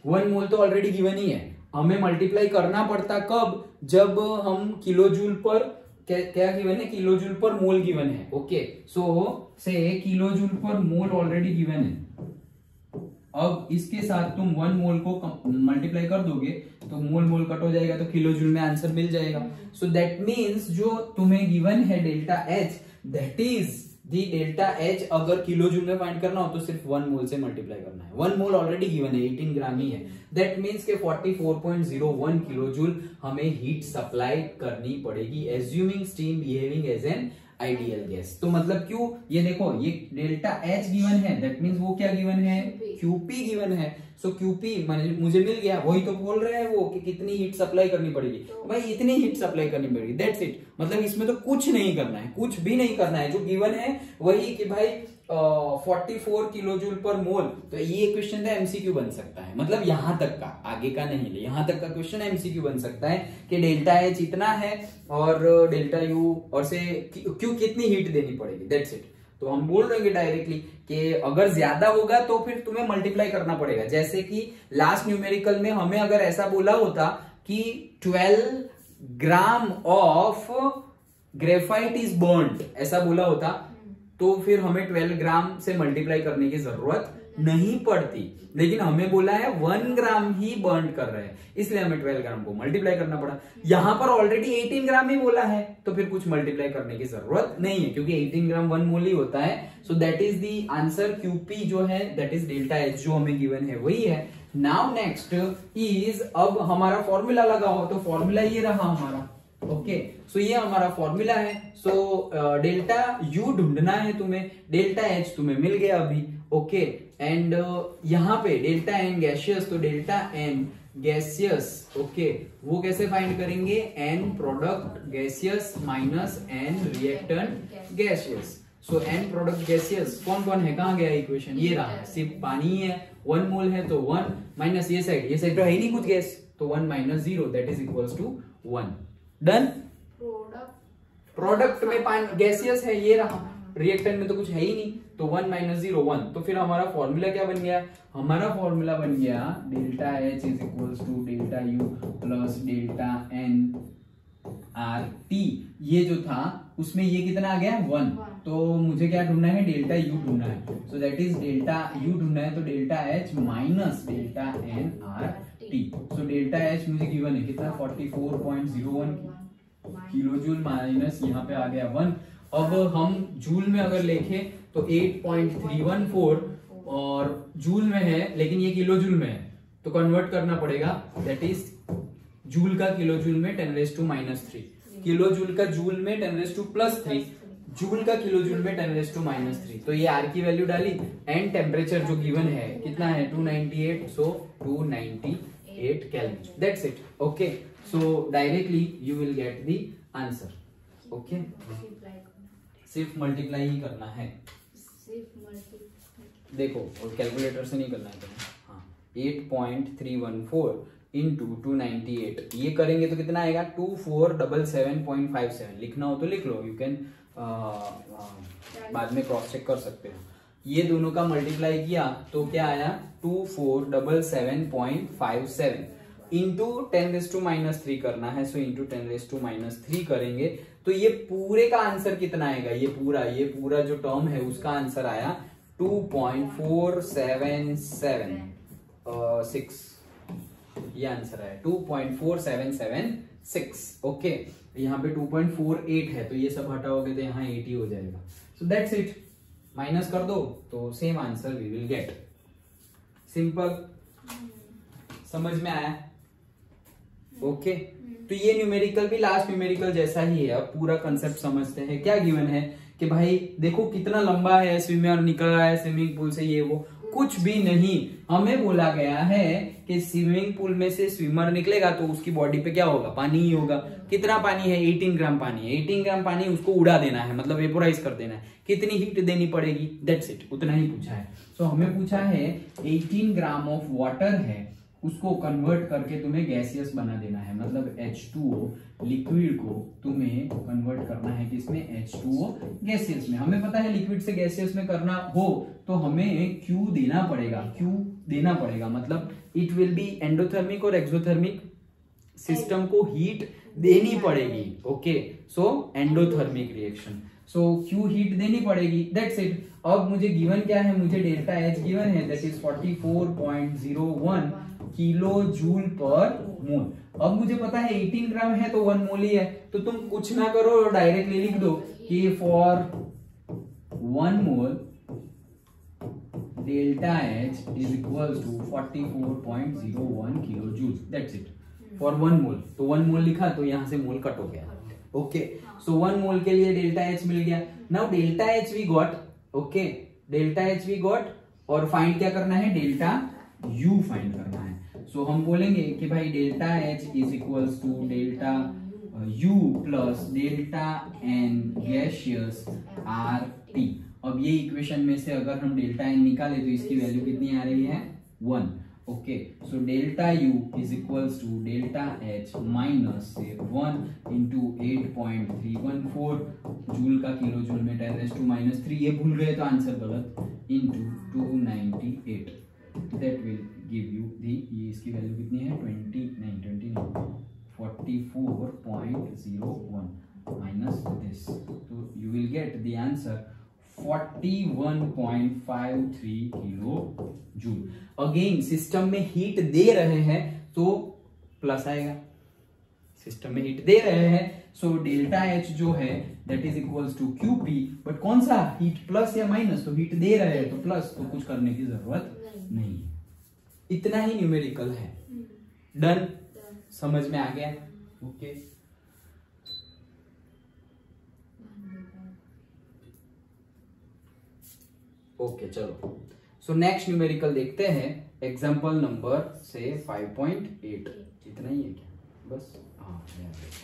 Speaker 1: 1 mole तो ऑलरेडी गिवन ही है, हमें मल्टीप्लाई करना पड़ता कब, जब हम किलो जूल पर क्या गिवन है, किलो जूल पर मोल गिवन है। ओके, सो से किलो जूल पर मोल ऑलरेडी गिवन है। अब इसके साथ तुम 1 मोल को मल्टीप्लाई कर दोगे तो मोल मोल कट हो जाएगा, तो किलो जूल में आंसर मिल जाएगा। सो दैट मीन्स जो तुम्हें गिवन है delta H, that is the delta H अगर किलो जूल में फाइंड करना हो तो सिर्फ 1 मोल से मल्टीप्लाई करना है। 1 मोल ऑलरेडी गिवन है, 18 ग्राम ही है। दैट मीन्स के 44.01 किलो जूल हमें हीट सप्लाई करनी पड़ेगी, assuming steam behaving as an ideal gas. तो मतलब क्यों, ये देखो ये डेल्टा H गिवन है, दैट मीन्स वो क्या गिवन है, QP गिवन है। सो QP मुझे मिल गया, वही तो बोल रहे हैं वो कि कितनी हीट सप्लाई करनी पड़ेगी, तो भाई इतनी हीट सप्लाई करनी पड़ेगी, दैट्स इट। मतलब इसमें तो कुछ नहीं करना है, कुछ भी नहीं करना है, जो गिवन है वही कि भाई 44 किलो जूल पर मोल। तो ये क्वेश्चन था MCQ बन सकता है, मतलब यहां तक का, आगे का नहीं, यहां तक का क्वेश्चन MCQ बन सकता है कि डेल्टा H इतना है और डेल्टा U और से क्यों कितनी हीट देनी पड़ेगी, दैट्स इट। तो हम बोल रहे हैं डायरेक्टली कि अगर ज्यादा होगा तो फिर तुम्हें मल्टीप्लाई करना पड़ेगा। जैसे कि लास्ट न्यूमेरिकल में हमें अगर ऐसा बोला होता कि 12 ग्राम ऑफ ग्रेफाइट इज बर्न्ड, ऐसा बोला होता तो फिर हमें 12 ग्राम से मल्टीप्लाई करने की जरूरत नहीं पड़ती, लेकिन हमें बोला है 1 ग्राम ही बर्न कर रहे हैं, इसलिए हमें 12 ग्राम को मल्टीप्लाई करना पड़ा। यहां पर ऑलरेडी 18 ग्राम ही बोला है, तो फिर कुछ मल्टीप्लाई करने की जरूरत नहीं है, क्योंकि 18 ग्राम 1 मोल ही होता है। So that is the answer, QP जो है दैट इज डेल्टा H जो हमें गिवन है वही है। नाउ नेक्स्ट इज, अब हमारा फॉर्मूला लगा हो, तो फॉर्मूला ये रहा हमारा। ओके, सो ये हमारा फॉर्मूला है। सो डेल्टा U ढूंढना है तुम्हें, डेल्टा H तुम्हें मिल गया अभी। ओके, एंड यहाँ पे डेल्टा N गैसियस, तो डेल्टा N गैसियस, ओके, वो कैसे फाइंड करेंगे, N product gaseous minus N reactant gaseous. So N product gaseous कौन कौन है, कहाँ गया इक्वेशन, ये रहा, सिर्फ पानी है, 1 मोल है तो 1 माइनस ये साइड तो है ही नहीं कुछ गैस, तो 1 minus 0 that is equals to 1। Done. Product में पानी गैसियस है, ये रहा, रिएक्टेंट में तो कुछ है ही नहीं, तो 1 माइनस 0 1। तो फिर हमारा फॉर्मूला क्या बन गया, हमारा फॉर्मूला बन गया delta H is equals to delta U plus delta N RT। ये जो था उसमें ये कितना आ गया 1, तो मुझे क्या ढूंढना है, डेल्टा U ढूंढना है। So that is delta U ढूंढना है, तो delta H minus delta N RT। सो डेल्टा H मुझे गिवन है कितना, 44.01 किलो जूल माइनस यहाँ पे आ गया 1। अब हम जूल में अगर लिखे तो 8.314 और जूल में है, लेकिन ये किलो जूल में है, तो कन्वर्ट करना पड़ेगा, दैट इज जूल का किलो जूल में 10⁻⁻³ किलो जूल का जूल में 10⁻⁻3, जूल का किलो जूल में 10⁻⁻3। तो ये आर की वैल्यू डाली एंड टेम्परेचर जो गिवन है कितना है 298, सो 298 kelvin, that's it. Okay, so directly you will get the answer. Okay, सिर्फ मल्टीप्लाई ही करना है, देखो और कैलकुलेटर से नहीं करना है तुम्हें। हाँ, 8.314 इंटू 298 ये करेंगे तो कितना आएगा 2477.57। लिखना हो तो लिख लो, यू कैन बाद में क्रॉस चेक कर सकते हो। ये दोनों का मल्टीप्लाई किया तो क्या आया 2477.57 इंटू 10⁻³ करना है, सो इंटू 10⁻³ करेंगे तो ये पूरे का आंसर कितना आएगा, ये पूरा जो टर्म है उसका आंसर आया 2.4776, ये आंसर है 2.4776। ओके, यहाँ पे 2.48 है तो ये सब हटाओगे तो यहाँ 80 हो जाएगा। सो दैट्स इट, माइनस कर दो तो same answer we will get. Simple, समझ में आया? ओके, तो ये न्यूमेरिकल भी लास्ट न्यूमेरिकल जैसा ही है। अब पूरा कंसेप्ट समझते हैं। क्या गिवन है कि भाई देखो कितना लंबा है, स्विमर निकल रहा है स्विमिंग पूल से, ये वो कुछ भी नहीं। हमें बोला गया है कि स्विमिंग पूल में से स्विमर निकलेगा तो उसकी बॉडी पे क्या होगा, पानी ही होगा। कितना पानी है, 18 ग्राम पानी है। 18 ग्राम पानी उसको उड़ा देना है, मतलब वेपोराइज कर देना है। कितनी हीट देनी पड़ेगी, दैट्स इट, उतना ही पूछा है। सो हमें पूछा है 18 ग्राम ऑफ वाटर है, उसको कन्वर्ट करके तुम्हें गैसियस बना देना है, मतलब H2O लिक्विड को तुम्हें कन्वर्ट करना है किसमें, H2O गैसियस में। हमें पता है लिक्विड से गैसियस में करना हो तो हमें Q देना पड़ेगा, मतलब इट विल बी एंडोथर्मिक और एक्सोथर्मिक, सिस्टम को हीट देनी पड़ेगी। ओके, सो एंडोथर्मिक रिएक्शन, सो Q हीट देनी पड़ेगी, दैट्स इट। अब मुझे गिवन क्या है, मुझे डेल्टा H गिवन है, that is 44.01 kilo joule per mole. अब मुझे पता है 18 ग्राम है तो 1 मोल ही है, तो तुम कुछ ना करो डायरेक्टली लिख दो कि for 1 mole delta H is equal to 44.01 kilo joule, that's it, for 1 mole. तो 1 मोल लिखा तो यहां से मोल कट हो गया। ओके, सो 1 मोल के लिए डेल्टा H मिल गया। Now delta H we got, okay, delta H we got, और फाइंड क्या करना है, डेल्टा U फाइंड करना है। सो हम बोलेंगे कि भाई delta H is equals to delta U plus delta N gaseous RT। अब ये इक्वेशन में से अगर हम डेल्टा N निकाले तो इसकी वैल्यू कितनी आ रही है, 1। Okay, so delta U is equals to delta H minus 1 into 8.314 joule का किलो जूल में 10⁻⁻3, ये भूल गए तो आंसर गलत, into 298, that will give you the, ये इसकी वैल्यू कितनी है 44.01 माइनस दिस, तो you will get the answer 41.53 kilo joule. Again system में हीट दे रहे हैं तो प्लस आएगा, सिस्टम में हीट दे रहे हैं, सो डेल्टा H जो है that is equals to QP, but कौन सा हीट, प्लस या माइनस, तो हीट दे रहे हैं तो प्लस, तो कुछ करने की जरूरत नहीं है। इतना ही न्यूमेरिकल है। डन, समझ में आ गया? ओके, ओके, चलो। सो नेक्स्ट न्यूमेरिकल देखते हैं, एग्जांपल नंबर से 5.8। इतना ही है क्या, बस? हाँ,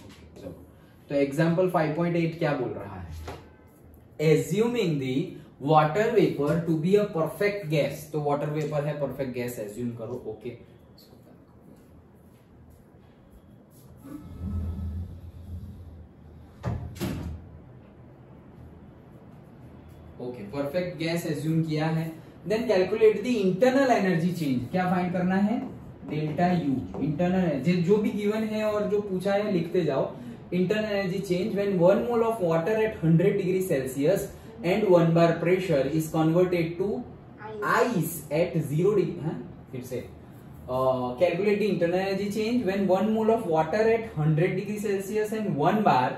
Speaker 1: ओके, चलो। तो एग्जांपल 5.8 क्या बोल रहा है, assuming the water vapour to be a perfect gas. तो वाटर वेपर है, परफेक्ट गैस एज्यूम करो। Okay, okay, perfect gas assume किया है। Then calculate the internal energy change. क्या फाइंड करना है, डेल्टा U, इंटरनल एनर्जी जो भी गिवन है और जो पूछा है लिखते जाओ। Internal energy change when 1 mole of water at 100 degree Celsius and 1 bar pressure is converted to ice at 0 degree. फिर से calculate the internal energy change when 1 mole of water at 100 degree Celsius and 1 bar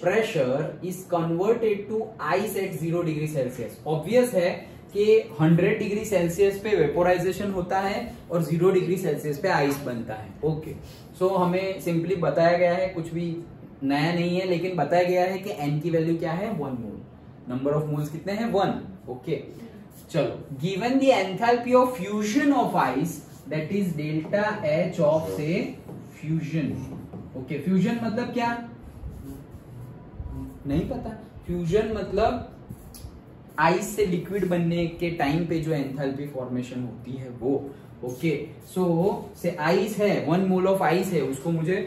Speaker 1: pressure is converted to ice at 0 degree Celsius. Obvious है कि 100 degree Celsius पे vaporisation होता है और 0 degree Celsius पे ice बनता है। ओके, सो हमें सिंपली बताया गया है, कुछ भी नया नहीं है, लेकिन बताया गया है कि n की वैल्यू क्या है 1 मोल। नंबर ऑफ मोल्स कितने हैं 1। ओके चलो, given the enthalpy of fusion of ice that is delta H of से फ्यूजन। ओके फ्यूजन मतलब क्या नहीं पता। फ्यूजन मतलब आइस से लिक्विड बनने के टाइम पे जो एंथैल्पी फॉर्मेशन होती है वो। ओके सो से आइस है 1 मोल ऑफ आइस है, उसको मुझे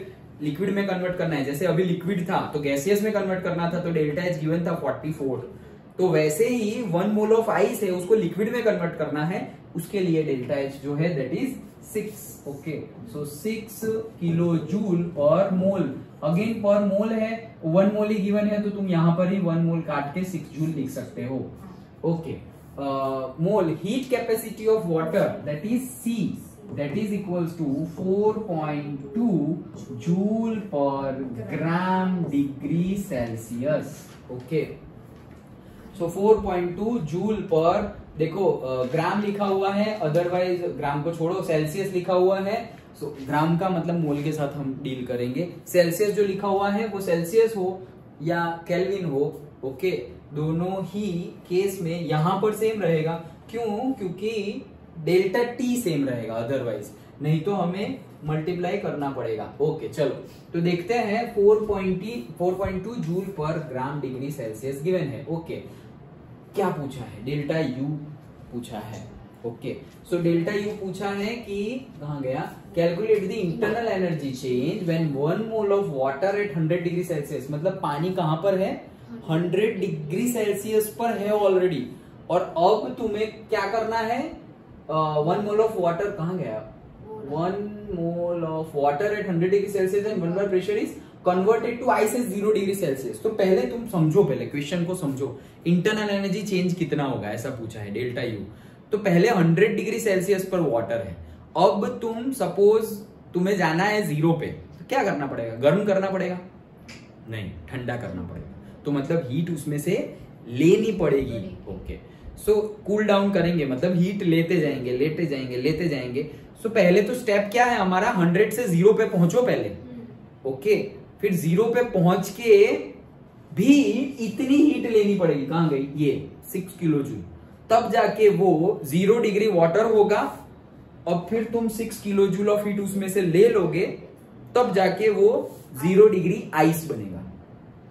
Speaker 1: लिक्विड में कन्वर्ट करना है। जैसे अभी लिक्विड था तो गैसियस में कन्वर्ट करना था, तो डेल्टा एच गिवन था 44। तो वैसे ही 1 मोल ऑफ आइस है, उसको लिक्विड में कन्वर्ट करना है, उसके लिए डेल्टा एच जो है that is 6। Okay so 6 kilo joule per mole. Again पर मोल है, 1 मोल ही गिवन है, तो तुम यहां पर ही 1 मोल काट के 6 जूल लिख सकते हो। Okay mole heat capacity of water that is C, that is equals to 4.2 joule per gram degree Celsius। Okay so 4.2 joule पर, देखो ग्राम लिखा हुआ है, अदरवाइज ग्राम को छोड़ो, सेल्सियस लिखा हुआ है। सो ग्राम का मतलब मोल के साथ हम डील करेंगे। सेल्सियस जो लिखा हुआ है वो सेल्सियस हो या केल्विन हो, ओके दोनों ही केस में यहां पर सेम रहेगा। क्यों? क्योंकि डेल्टा टी सेम रहेगा, अदरवाइज नहीं तो हमें मल्टीप्लाई करना पड़ेगा। ओके चलो तो देखते हैं 4.2 जूल पर ग्राम डिग्री सेल्सियस गिवन है। ओके क्या पूछा है? डेल्टा यू पूछा है। ओके सो डेल्टा यू पूछा है कि कहां गया, calculate the internal energy change when 1 mole of water at 100 degree Celsius. मतलब पानी कहां पर है? 100 डिग्री सेल्सियस पर है ऑलरेडी, और अब तुम्हें क्या करना है? 1 मोल ऑफ वाटर कहां गया? 1 mole of water at 100 degree Celsius and 1 bar pressure is converted to ice at 0 degree Celsius. तो पहले तुम समझो, पहले क्वेश्चन को समझो, इंटरनल एनर्जी चेंज कितना होगा ऐसा पूछा है डेल्टा यू। तो पहले 100 डिग्री सेल्सियस पर वाटर है, अब तुम सपोज तुम्हें जाना है 0 पे, तो क्या करना पड़ेगा? गर्म करना पड़ेगा? नहीं, ठंडा करना पड़ेगा। तो मतलब हीट उसमें से लेनी पड़ेगी। ओके सो कूल डाउन करेंगे, मतलब हीट लेते जाएंगे लेते जाएंगे लेते जाएंगे। सो पहले तो स्टेप क्या है हमारा? 100 से 0 पे पहुंचो पहले। ओके फिर 0 पे पहुंच के भी इतनी हीट लेनी पड़ेगी। कहां गई? ये 6 किलो जूल। तब जाके वो 0 डिग्री वाटर होगा, और फिर तुम 6 किलो जूल ऑफ हीट उसमें से ले लोगे, तब जाके वो 0 डिग्री आइस बनेगा।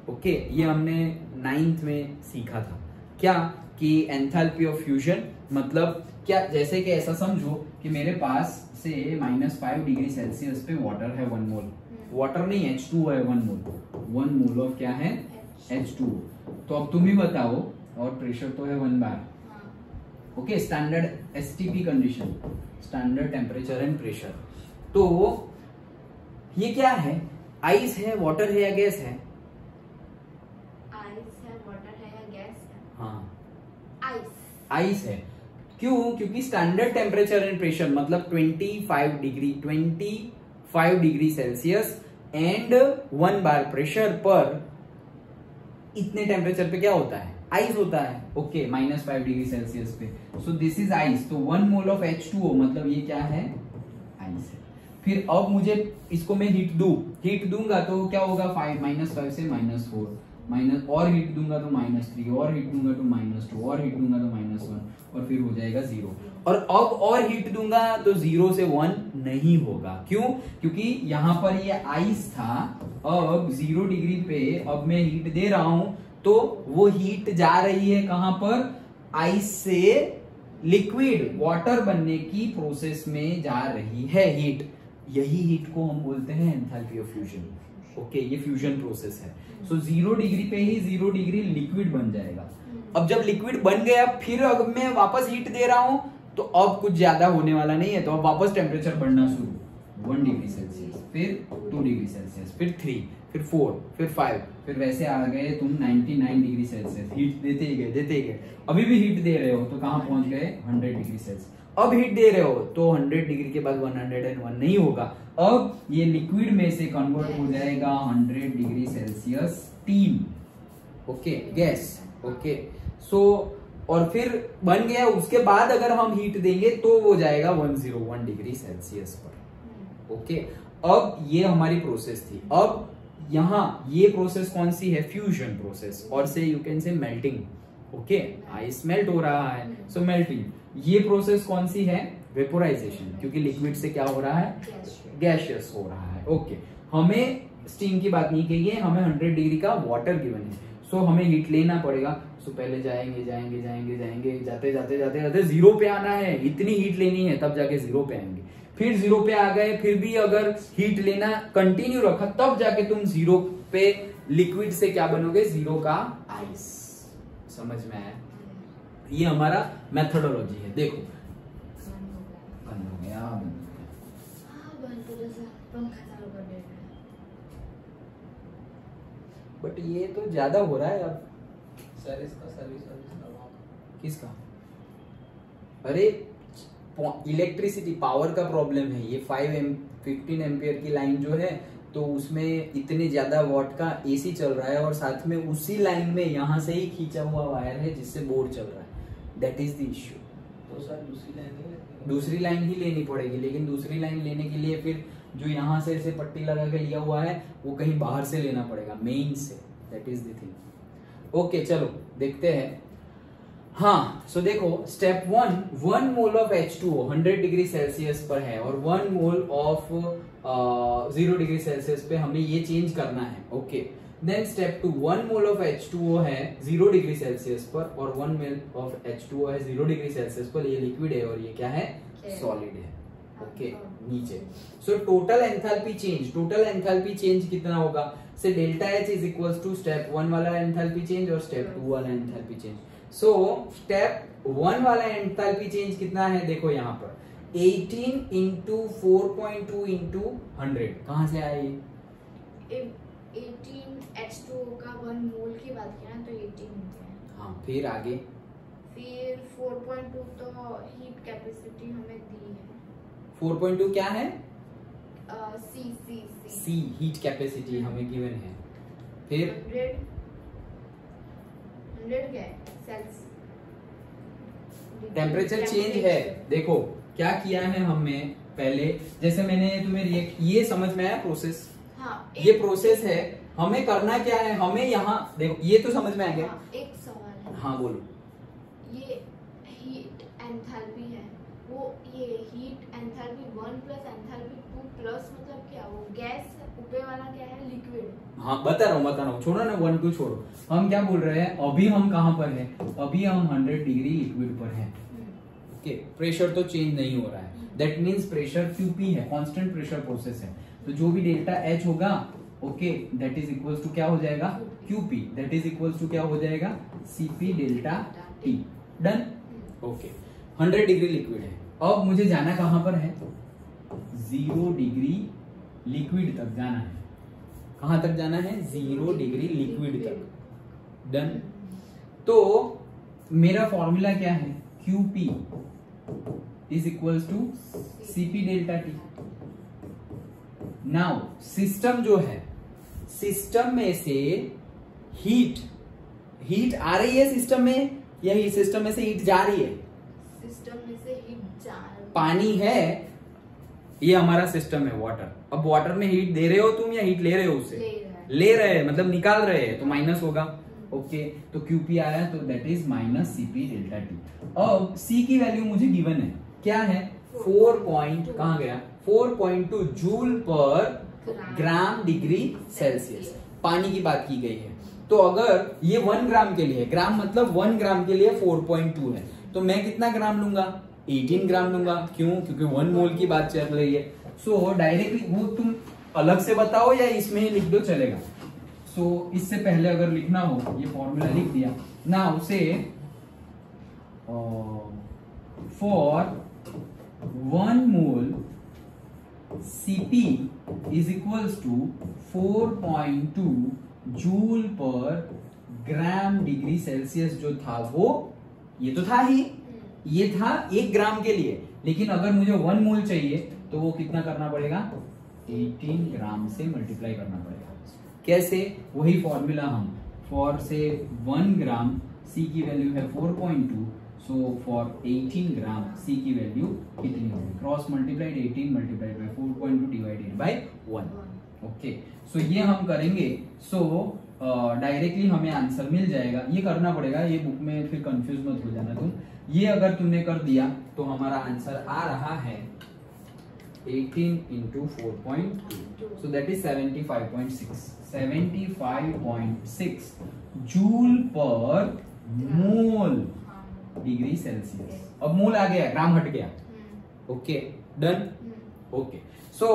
Speaker 1: ओके ये हमने 9th में सीखा था क्या, कि एंथैल्पी ऑफ फ्यूजन मतलब क्या, जैसे कि ऐसा समझो कि मेरे पास से -5 डिग्री सेल्सियस पे वाटर है 1 मोल। वाटर नहीं, H2O है 1 मोल। 1 मोल ऑफ क्या है? H2O। तो अब तुम ही बताओ, और प्रेशर तो है 1 bar. Okay standard STP condition, standard temperature and pressure. तो ये क्या है? आइस है, वाटर है या गैस है? हाँ आइस है। क्यों? क्योंकि स्टैंडर्ड टेम्परेचर एंड प्रेशर मतलब 25 degree Celsius and 1 bar pressure पर इतने टेम्परेचर पे क्या होता है? आइस होता है। ओके -5 डिग्री सेल्सियस पे, सो दिस इज आइस। तो 1 मोल ऑफ H2O मतलब ये क्या है? आइस है। फिर अब मुझे इसको मैं हीट दूंगा तो क्या होगा? -5 से -4 माइनस, और हीट दूंगा तो -3, और हीट दूंगा तो -2, और हीट दूंगा तो -1, और फिर हो जाएगा 0। और अब और हीट दूंगा तो 0 से 1 नहीं होगा। क्यों? क्योंकि यहां पर ये आइस था, अब 0 डिग्री पे अब मैं हीट दे रहा हूं, तो वो हीट जा रही है कहां पर? आइस से लिक्विड वाटर बनने की प्रोसेस में जा रही है हीट। यही हीट को हम बोलते हैं एंथैल्पी ऑफ फ्यूजन। ओके ये फ्यूजन प्रोसेस है। सो 0 डिग्री पे ही 0 डिग्री लिक्विड बन जाएगा। अब जब लिक्विड बन गया, फिर अगर मैं वापस हीट दे रहा हूं, तो अब कुछ ज्यादा होने वाला नहीं है, तो अब वापस टेम्परेचर बढ़ना शुरू। 1 डिग्री सेल्सियस, फिर 2 डिग्री सेल्सियस, फिर 3, फिर 4, फिर 5, फिर वैसे आ गए तुम 99 डिग्री सेल्सियस। हीट देते ही गए। अभी भी हीट दे रहे हो तो कहां पहुंच गए? 100 डिग्री सेल्सियस। अब हीट दे रहे हो तो 100 डिग्री के बाद 101 नहीं होगा, अब ये लिक्विड में से कन्वर्ट हो जाएगा 100 degree Celsius steam. Okay gas. Okay so और फिर बन गया, उसके बाद अगर हम हीट देंगे तो वो जाएगा 101 डिग्री सेल्सियस पर। ओके अब ये हमारी प्रोसेस थी। अब यहाँ ये प्रोसेस कौन सी है, फ्यूजन प्रोसेस, और से you can say melting, okay, ice melt हो रहा है, सो मेल्टिंग। ये प्रोसेस कौन सी है, वेपोराइजेशन, क्योंकि लिक्विड से क्या हो रहा है, गैसियस हो रहा है, ओके। हमें स्टीम की बात नहीं कही है, हमें 100 डिग्री का वाटर गिवन है, सो हमें हीट लेना पड़ेगा। सो पहले जाएंगे जाएंगे जाएंगे जाएंगे, जाते जाते जाते जाते जीरो पे आना है, इतनी हीट लेनी है, तब जाके जीरो पे आएंगे। फिर जीरो पे आ गए, फिर भी अगर हीट लेना कंटिन्यू रखा, तब जाके तुम जीरो पे लिक्विड से क्या बनोगे, जीरो का आइस। समझ में आया? ये हमारा मेथोडोलॉजी है। देखो बंद हो गया, बट ये तो ज्यादा हो रहा है अब।
Speaker 3: सर इसका सर्विस करवाओ।
Speaker 1: किसका? अरे इलेक्ट्रिसिटी पावर का प्रॉब्लम है ये। 15 एम्पियर की लाइन जो है, तो उसमें इतने ज्यादा वॉट का एसी चल रहा है, और साथ में उसी लाइन में यहाँ से ही खींचा हुआ वायर है जिससे बोर्ड चल रहा है। That is the issue.
Speaker 3: तो सर दूसरी लाइन नहीं लेते?
Speaker 1: दूसरी लाइन ही लेनी पड़ेगी, लेकिन दूसरी लाइन लेने के लिए फिर जो यहाँ से ऐसे पट्टी लगा के लिया हुआ है, वो कहीं बाहर से लेना पड़ेगा, मेन से। That is the thing. Okay, चलो देखते हैं। हाँ, सो देखो step 1 mole of H2O 100 degree Celsius पर है, और 1 मोल ऑफ 0 डिग्री सेल्सियस पे हमें ये चेंज करना है, okay. Then step 2 1 mole of H2O है 0 डिग्री सेल्सियस पर, और 1 मोल ऑफ H2O है 0 डिग्री सेल्सियस पर। ये लिक्विड है और ये क्या है, सॉलिड है, ओके, नीचे। सो टोटल एंथैल्पी चेंज कितना होगा, say delta H is equal to step 1 वाला एंथैल्पी चेंज और स्टेप 2 वाला एंथैल्पी चेंज। सो स्टेप 1 वाला एंथैल्पी चेंज कितना है, देखो यहाँ पर 18 इंटू 4.2 इंटू 100, कहाँ से आया ये?
Speaker 2: 18 H2O का 1 मोल की बात किया ना, तो 18 होते हैं।
Speaker 1: हाँ, फिर आगे
Speaker 2: फिर 4.2 तो हीट कैपेसिटी हमें दी है।
Speaker 1: 4.2 क्या है,
Speaker 2: सी
Speaker 1: हीट कैपेसिटी हमें गिवन है। फिर
Speaker 2: 100 क्या है, सेल्स
Speaker 1: टेम्परेचर चेंज है। देखो क्या किया है हमने पहले, जैसे मैंने तुम्हें ये समझ में आया प्रोसेस?
Speaker 2: हाँ,
Speaker 1: ये प्रोसेस है, हमें करना क्या है, हमें यहाँ देखो, ये तो समझ में आ गया।
Speaker 2: हाँ, एक सवाल है।
Speaker 1: हाँ बोलो।
Speaker 2: ये हीट एंथैल्पी है, वो ये heat enthalpy 1 plus enthalpy 2 plus मतलब क्या, वो गैस है, ऊपर वाला क्या है, लिक्विड।
Speaker 1: हाँ बता रहा हूँ, छोड़ो ना 1 2 छोड़ो। हम क्या बोल रहे हैं, अभी हम कहाँ पर हैं, अभी हम 100 डिग्री लिक्विड पर हैं, ओके। प्रेशर तो चेंज नहीं हो रहा है, दैट मीन्स प्रेशर QP है, कांस्टेंट प्रेशर प्रोसेस है। तो जो भी डेल्टा H होगा, okay, that is equals to क्या हो जाएगा, QP, that is equals to क्या हो जाएगा, CP delta T। Done, okay. 100 degree liquid है, अब मुझे जाना कहां पर है, 0 डिग्री लिक्विड तक जाना है। कहां तक जाना है, 0 डिग्री लिक्विड तक। डन। तो मेरा फॉर्मूला क्या है, QP is equals to CP delta T। Now system जो है, सिस्टम में से हीट आ रही है सिस्टम में, या सिस्टम में से हीट जा रही है,
Speaker 2: सिस्टम में से हीट जा रही है।
Speaker 1: पानी है, ये हमारा सिस्टम है वाटर। अब वाटर में हीट दे रहे हो तुम या हीट ले रहे हो उससे, ले रहे हैं, मतलब निकाल रहे हैं, तो माइनस होगा, ओके। तो QP आया, तो that is minus CP delta T। अब C की वैल्यू मुझे गिवन है, क्या है, 4.2 जूल पर ग्राम डिग्री सेल्सियस। पानी की बात की गई है, तो अगर ये 1 ग्राम के लिए, ग्राम मतलब 1 ग्राम के लिए 4.2 है, तो मैं कितना ग्राम लूंगा, 18 ग्राम लूंगा। क्यों, क्योंकि 1 मोल की बात चल रही है। सो डायरेक्टली वो तुम अलग से बताओ या इसमें ही लिख दो, चलेगा। सो इससे पहले अगर लिखना हो, ये फॉर्मूला लिख दिया ना उसे, for 1 mole CP is equals to 4.2 joule पर ग्राम डिग्री सेल्सियस। जो था वो, ये तो था ही, ये था 1 ग्राम के लिए, लेकिन अगर मुझे 1 मोल चाहिए तो वो कितना करना पड़ेगा, 18 ग्राम से मल्टीप्लाई करना पड़ेगा। कैसे, वही फॉर्मूला हम, फॉर से 1 ग्राम C की वैल्यू है 4.2, सो फॉर 18 ग्राम C की वैल्यू कितनी होगी, cross multiplied 18 multiplied by 4.2 divided by 1, okay, so ये हम करेंगे। सो डायरेक्टली हमें आंसर मिल जाएगा। ये करना पड़ेगा, ये बुक में फिर कंफ्यूज मत हो जाना तुम। ये अगर तुमने कर दिया तो हमारा आंसर आ रहा है 18 into 4.2, so that is 75.6 joule per mole degree Celsius. अब मोल आ गया, ग्राम हट गया। Okay, done. ओके, सो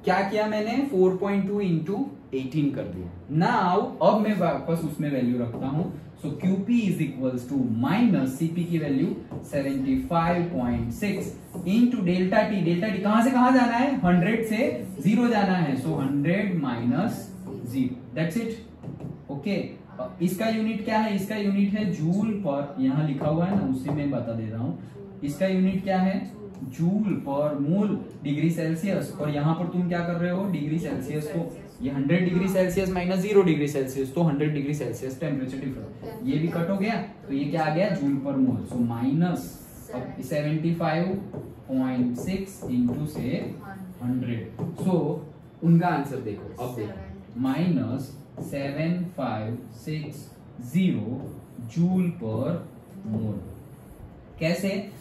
Speaker 1: क्या किया मैंने, 4.2 into 18 कर दिया। नाउ अब मैं वापस उसमें वैल्यू रखता हूं। So QP is equals to minus CP की value 75.6 into delta T. Delta T कहां से कहां जाना है, 100 से 0 जाना है। सो 100 माइनस 0, दैट्स इट। ओके, इसका यूनिट क्या है, इसका यूनिट है जूल पर, यहां लिखा हुआ है ना, उसी में बता दे रहा हूं। इसका यूनिट क्या है, जूल पर मोल डिग्री सेल्सियस। और यहाँ पर तुम क्या कर रहे हो, डिग्री सेल्सियस को, ये 100 degree Celsius minus 0 degree Celsius, तो 100 डिग्री सेल्सियस टेम्परेचर डिफरेंस, ये भी कट हो गया। तो ये क्या आ गया, जूल पर मोल। सो माइनस 75.6 इंटू से 100। सो उनका आंसर देखो, अब देखो, माइनस 7560 जूल पर मोल। कैसे,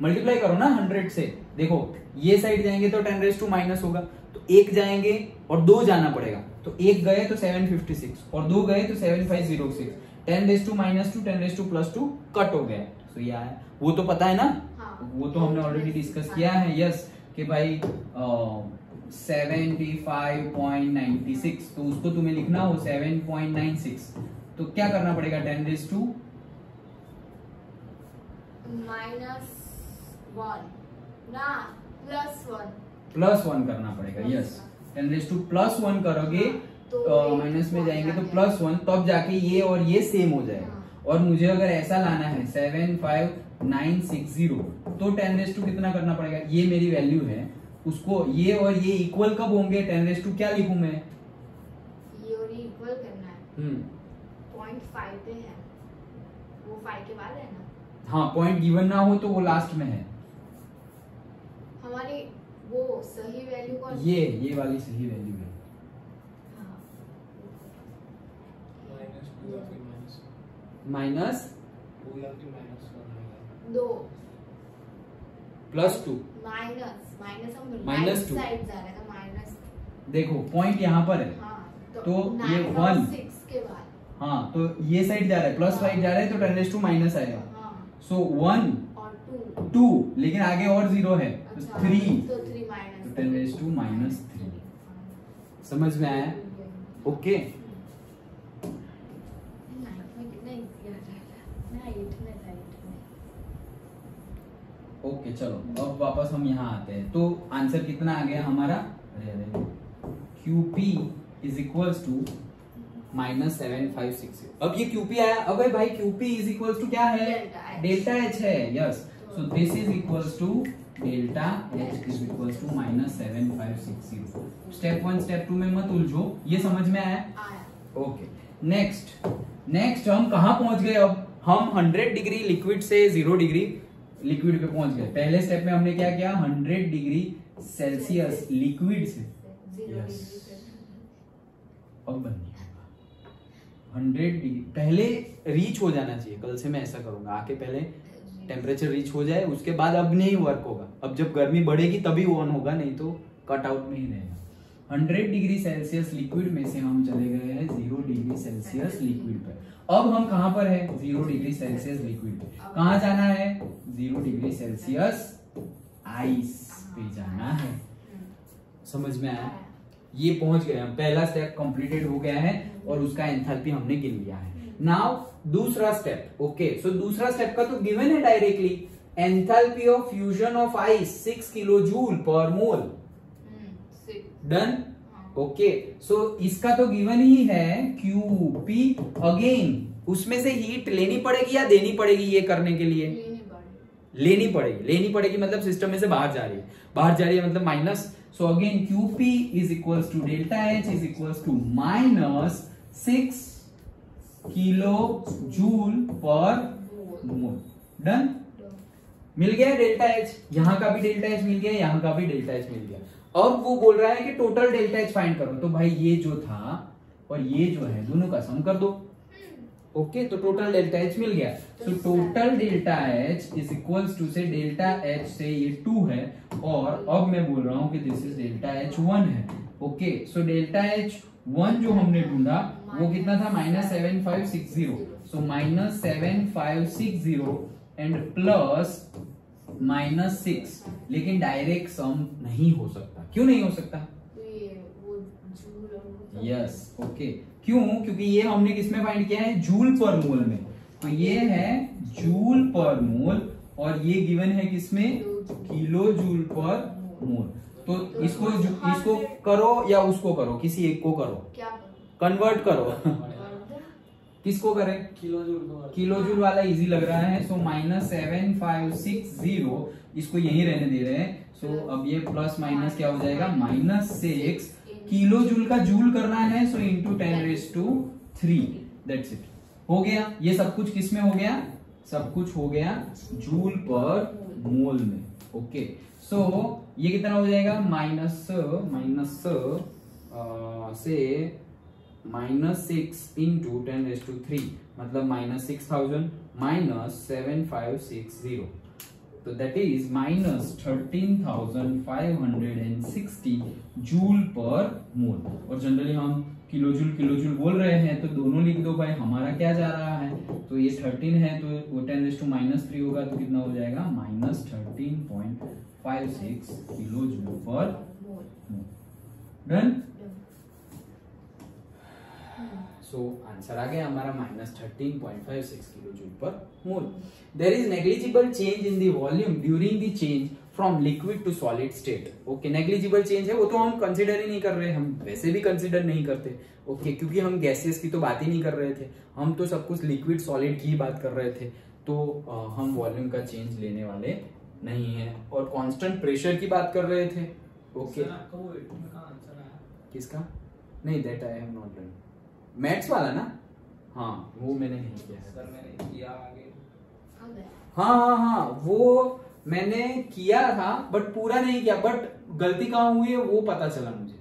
Speaker 1: मल्टीप्लाई करो ना 100 से। देखो ये साइड जाएंगे तो 10 माइनस होगा, तो एक जाएंगे और 2 जाना पड़ेगा। तो एक गए तो 756 और 2 गए तो 7506। 10 माइनस 2 10 प्लस 2 कट हो गया। तो ये है, वो तो पता है ना। हाँ। वो तो हमने ऑलरेडी डिस्कस किया है। यस, कि भाई 75.96, तो उसको तुम्हें लिखना हो 7.96। तो क्या करना पड़ेगा, 10
Speaker 2: माइनस 1 ना
Speaker 1: प्लस 1 करना पड़ेगा। यस, 10 प्लस 1 करोगे तो माइनस में जाएंगे तो प्लस 1, तब जाके ये और ये सेम हो जाएगा। और मुझे अगर ऐसा लाना है 75960, तो 10 कितना करना पड़ेगा, ये मेरी वैल्यू है, उसको ये और ये इक्वल कब होंगे, 10 क्या लिखूं मैं,
Speaker 2: ये और ये इक्वल करना है। 0.5 पे है, वो 5 के बाद है ना।
Speaker 1: हाँ, पॉइंट गिवन ना हो तो वो लास्ट में है।
Speaker 2: हमारी वो सही वैल्यू कौन,
Speaker 1: ये वाली सही वैल्यू है। माइनस
Speaker 2: 2
Speaker 1: प्लस 2
Speaker 2: माइनस हम
Speaker 1: माइनस 2
Speaker 2: साइड जा रहा है, माइनस।
Speaker 1: देखो पॉइंट यहाँ पर है।
Speaker 2: हाँ,
Speaker 1: तो ये 1
Speaker 2: 6 के बाद।
Speaker 1: हाँ, तो ये साइड जा रहा है, प्लस 5 जा रहा है, तो 10 माइनस आएगा। सो 1
Speaker 2: और
Speaker 1: 2, लेकिन आगे और 0 है, तो 3,
Speaker 2: तो 3 माइनस
Speaker 1: 10 माइनस 3। समझ में आया? ओके, ओके, चलो अब वापस हम यहाँ आते हैं। तो आंसर कितना आ गया हमारा, QP is equals to minus 7560। अब ये QP आया। अब भाई QP इज इक्वल्स टू क्या है, डेल्टा H है। Yes, so this is equals to delta H is equals to minus 7560। Step 1 step 2 में मत उलझो, ये समझ में आया? ओके, नेक्स्ट हम कहाँ पहुंच गए। अब हम 100 डिग्री लिक्विड से 0 डिग्री लिक्विड पे पहुंच गए। पहले स्टेप में हमने क्या किया, 100 डिग्री सेल्सियस लिक्विड से, अब बन गया 100 डिग्री। पहले रीच हो जाना चाहिए, कल से मैं ऐसा करूंगा, आके पहले टेम्परेचर रीच हो जाए, उसके बाद अब नहीं वर्क होगा। अब जब गर्मी बढ़ेगी तभी ऑन होगा, नहीं तो कट आउट में ही रहेगा। 100 डिग्री सेल्सियस लिक्विड में से हम चले गए हैं 0 डिग्री सेल्सियस लिक्विड पे। अब हम कहां पर है, 0 डिग्री सेल्सियस लिक्विड पे। कहां जाना है, 0 डिग्री सेल्सियस आइस पे जाना है। समझ में आया? ये पहुंच गए हम, पहला स्टेप कंप्लीटेड हो गया है और उसका एंथैल्पी हमने गिन लिया है। नाउ दूसरा स्टेप। ओके, सो दूसरा स्टेप का तो गिवन है directly, enthalpy of fusion of ice 6 kilo joule per mole. Done. Okay, सो इसका तो गिवन ही है QP। अगेन उसमें से हीट लेनी पड़ेगी या देनी पड़ेगी, ये करने के लिए लेनी पड़ेगी मतलब सिस्टम में से बाहर जा रही है मतलब minus. So again QP is equals to delta H is equals to minus 6 kilo joule per mole. Done, मिल गया डेल्टा H, यहां का भी डेल्टा H मिल गया, यहां का भी डेल्टा H मिल गया। अब वो बोल रहा है कि टोटल डेल्टा एच फाइंड करो, तो भाई ये जो था और ये जो है दोनों का सम कर दो। ओके, तो टोटल डेल्टा एच मिल गया। So total delta H is equals to से डेल्टा एच से ये 2 है और अब मैं बोल रहा हूं कि दिस इज डेल्टा एच 1 है। ओके, सो डेल्टा एच 1 जो हमने ढूंढा वो कितना था, -7560। सो -7560 एंड प्लस -6, लेकिन डायरेक्ट सम नहीं हो सकता। क्यों नहीं हो सकता?
Speaker 2: तो ये वो जूल और वो सब-
Speaker 1: यस, ओके, क्यों? क्योंकि ये हमने किसमें फाइंड किया है, जूल पर मोल में। तो ये है जूल पर मोल और ये गिवन है किसमें, किलो जूल पर मोल। तो इसको करो या उसको करो, किसी एक को करो,
Speaker 2: क्या करूं?
Speaker 1: कन्वर्ट करो। किसको करें,
Speaker 3: किलो जूल को
Speaker 1: किलो जूल वाला इजी लग रहा है। सो -7560 इसको यही रहने दे रहे हैं। सो अब ये प्लस माइनस क्या हो जाएगा, -6 किलो जूल का जूल करना है, सो इंटू 10⁻3। दैट्स इट, हो गया। ये सब कुछ किस में हो गया, सब कुछ हो गया जूल पर मोल में। ओके, सो ये कितना हो जाएगा, -6 इंटू 10⁻3 मतलब -6000 -7560, तो दैट इज -13,560 जूल पर मोल। और जनरली हम किलो जूल बोल रहे हैं तो दोनों लिख दो भाई, हमारा क्या जा रहा है, तो ये 13 है तो वो 10⁻³ होगा तो कितना हो जाएगा, -13.56 kilo joule per mole. Done. So answer आ गया हमारा -13.56 kilo joule per mole. There is negligible change in the volume during the change from liquid to solid state. Okay, negligible change है वो तो हम कंसीडर ही नहीं कर रहे, हम वैसे भी कंसीडर नहीं करते। ओके, क्योंकि हम गैसेस की तो बात ही नहीं कर रहे थे, हम तो सब कुछ लिक्विड सॉलिड की बात कर रहे थे, तो हम वॉल्यूम का चेंज लेने वाले नहीं है। और कांस्टेंट प्रेशर की बात कर रहे थे। ओके,
Speaker 3: आपका वो 18 का आंसर आया
Speaker 1: किसका? नहीं, that I have not done. Maths वाला ना, हाँ वो मैंने नहीं किया है।
Speaker 3: सर, मैंने किया आगे।
Speaker 2: आ गया।
Speaker 1: हाँ, वो मैंने किया था बट पूरा नहीं किया, बट गलती कहाँ हुई है वो पता चला मुझे।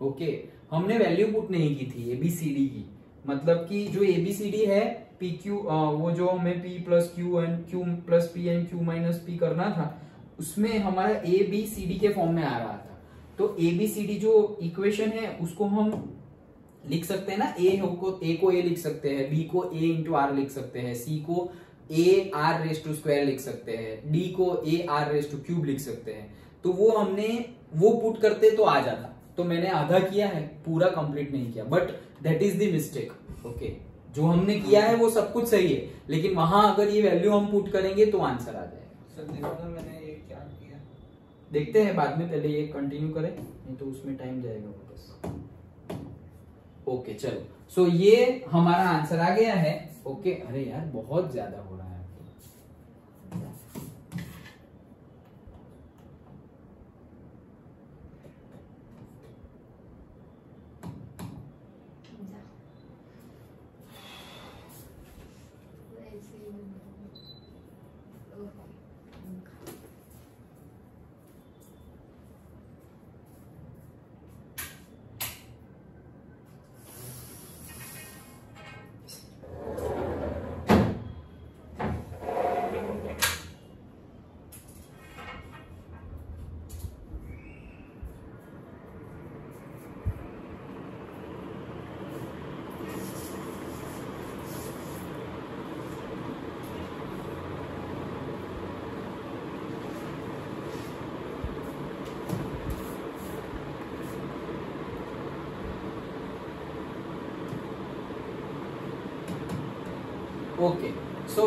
Speaker 1: ओके, हमने वैल्यू पुट नहीं की थी ABCD की, मतलब कि जो ABCD है PQ, वो जो हमें P plus Q and Q plus P and Q minus P करना था, उसमें हमारा ABCD के फॉर्म में आ रहा था। तो ABCD जो इक्वेशन है उसको हम लिख सकते हैं ना, A को A लिख सकते हैं, B को A इंटू R लिख सकते हैं, C को AR⁻² लिख सकते हैं, D को AR⁻³ लिख सकते हैं। तो वो हमने वो पुट करते तो आ जाता, तो मैंने आधा किया है, पूरा कंप्लीट नहीं किया, but that is the mistake. Okay, जो हमने किया है वो सब कुछ सही है, लेकिन वहां अगर ये वैल्यू हम पुट करेंगे तो आंसर आ जाएगा।
Speaker 3: सर देखो ना मैंने ये क्या किया,
Speaker 1: देखते हैं बाद में, पहले ये कंटिन्यू करें नहीं तो उसमें टाइम जाएगा वापस। ओके, चलो, सो ये हमारा आंसर आ गया है। ओके, अरे यार बहुत ज्यादा हो रहा है।
Speaker 2: जा। वैसे ही ओह,
Speaker 1: ओके, सो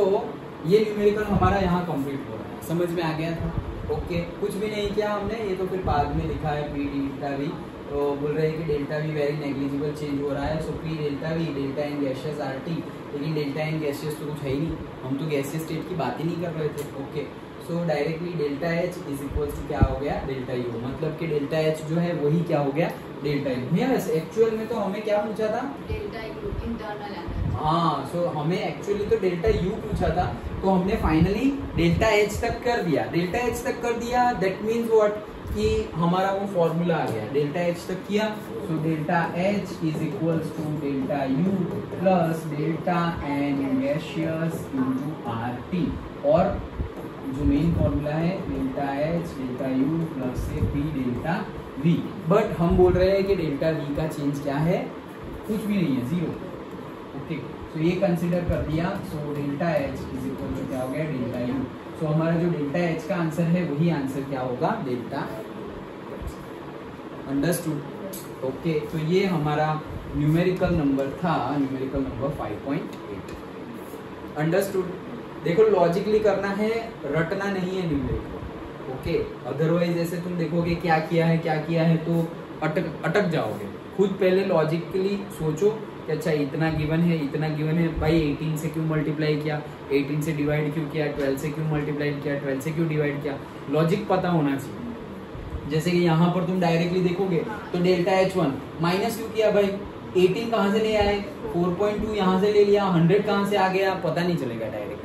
Speaker 1: ये न्यूमेरिकल हमारा यहाँ कंप्लीट हो रहा है, समझ में आ गया था। ओके, कुछ भी नहीं किया हमने, ये तो फिर बाद में लिखा है P डेल्टा V, तो बोल रहे हैं कि delta V very negligible change हो रहा है। सो P delta V delta in gaseous RT, लेकिन डेल्टा इन गैसियस तो कुछ है ही नहीं, हम तो गैसियस स्टेट की बात ही नहीं कर रहे थे। Okay, so directly delta H is equal to क्या हो गया, डेल्टा U, मतलब कि डेल्टा H जो है वही क्या हो गया, डेल्टा U। यस, एक्चुअल में तो हमें क्या पूछा था,
Speaker 2: डेल्टा यू इंटरनल एनर्जी।
Speaker 1: हाँ, सो हमें एक्चुअली तो डेल्टा U पूछा था, तो हमने फाइनली डेल्टा H तक कर दिया। डेल्टा H तक कर दिया, दैट मीन्स व्हाट, कि हमारा वो फॉर्मूला आ गया, डेल्टा एच तक किया, तो delta H is equals to delta U plus delta N gaseous into R T, और जो मेन फॉर्मूला है delta H delta U plus से पी डेल्टा वी। बट हम बोल रहे हैं कि डेल्टा वी का चेंज क्या है, कुछ भी नहीं है, जीरो। ओके, तो ये कंसिडर कर दिया। So delta H is equal to क्या हो गया, डेल्टा यू। सो हमारा जो डेल्टा एच का आंसर है वही आंसर क्या होगा, डेल्टा। अंडरस्टूड। ओके, तो ये हमारा न्यूमेरिकल नंबर था, न्यूमेरिकल नंबर 5.8। अंडरस्टूड। देखो लॉजिकली करना है, रटना नहीं है न्यूमेरिकल। ओके, अदरवाइज ऐसे तुम देखोगे क्या किया है तो अटक जाओगे। खुद पहले लॉजिकली सोचो कि अच्छा इतना गिवन है भाई, 18 से क्यों मल्टीप्लाई किया, 18 से डिवाइड क्यों किया, 12 से क्यों मल्टीप्लाई किया, 12 से क्यों डिवाइड किया, लॉजिक पता होना चाहिए। जैसे कि यहाँ पर तुम डायरेक्टली देखोगे तो डेल्टा H1 माइनस क्यों किया भाई, 18 कहाँ से ले आए, 4.2 यहाँ से ले लिया, 100 कहाँ से आ गया, पता नहीं चलेगा डायरेक्ट।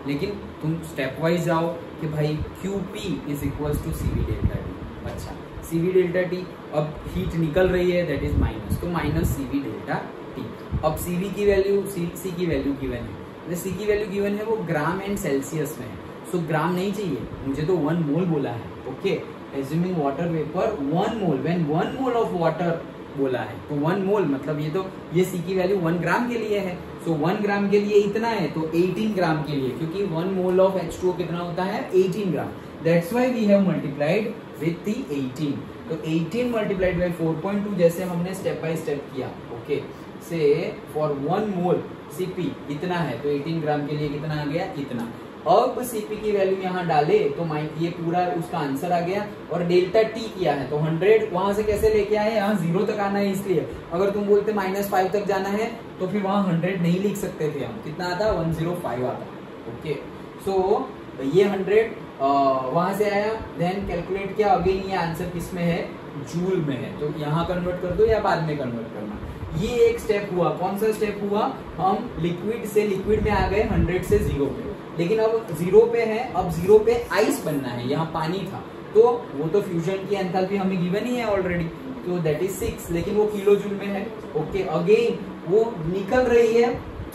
Speaker 1: लेकिन तुम स्टेप वाइज जाओ कि भाई QP is equal to CV delta T. अच्छा, CV डेल्टा टी, अब हीट निकल रही है, दैट इज माइनस, तो माइनस CV डेल्टा टी। अब CV की वैल्यू, C की वैल्यू गिवन है, C की वैल्यू गिवन है वो ग्राम एंड सेल्सियस में है। सो ग्राम नहीं चाहिए मुझे, तो 1 मोल बोला है। Okay, assuming water vapour 1 mole, when 1 mole of water बोला है, तो 1 मोल मतलब ये C की वैल्यू 1 ग्राम के लिए है। सो 1 ग्राम के लिए इतना है, तो 18 ग्राम के लिए, क्योंकि 1 मोल ऑफ H2O कितना होता है, 18 gram. That's why we have multiplied with the 18। तो 18 मल्टीप्लाइड बाय 4.2 जैसे हमने स्टेप बाय स्टेप किया। Okay, so for 1 mole CP इतना है, तो 18 ग्राम के लिए कितना आ गया, इतना। अब CP की वैल्यू यहाँ डाले तो ये पूरा उसका आंसर आ गया, और डेल्टा T किया है तो 100 वहां से कैसे लेके आए, यहाँ 0 तक आना है, इसलिए अगर तुम बोलते -5 तक जाना है तो फिर वहां 100 नहीं लिख सकते थे हम, कितना आता, 105 आता। ओके, सो ये 100 वहां से आया, देन कैलकुलेट किया, अगेन ये आंसर किस में है, जूल में है, तो यहाँ कन्वर्ट कर दो या बाद में कन्वर्ट करना। ये एक स्टेप हुआ, कौन सा स्टेप हुआ, हम लिक्विड से लिक्विड में आ गए 100 से 0 पे, लेकिन अब 0 पे है, अब 0 पे आइस बनना है, यहाँ पानी था, तो वो तो फ्यूजन की एंथैल्पी हमें गिवन ही है ऑलरेडी, तो दैट इज 6, लेकिन वो किलो जूल में है। ओके, अगेन वो निकल रही है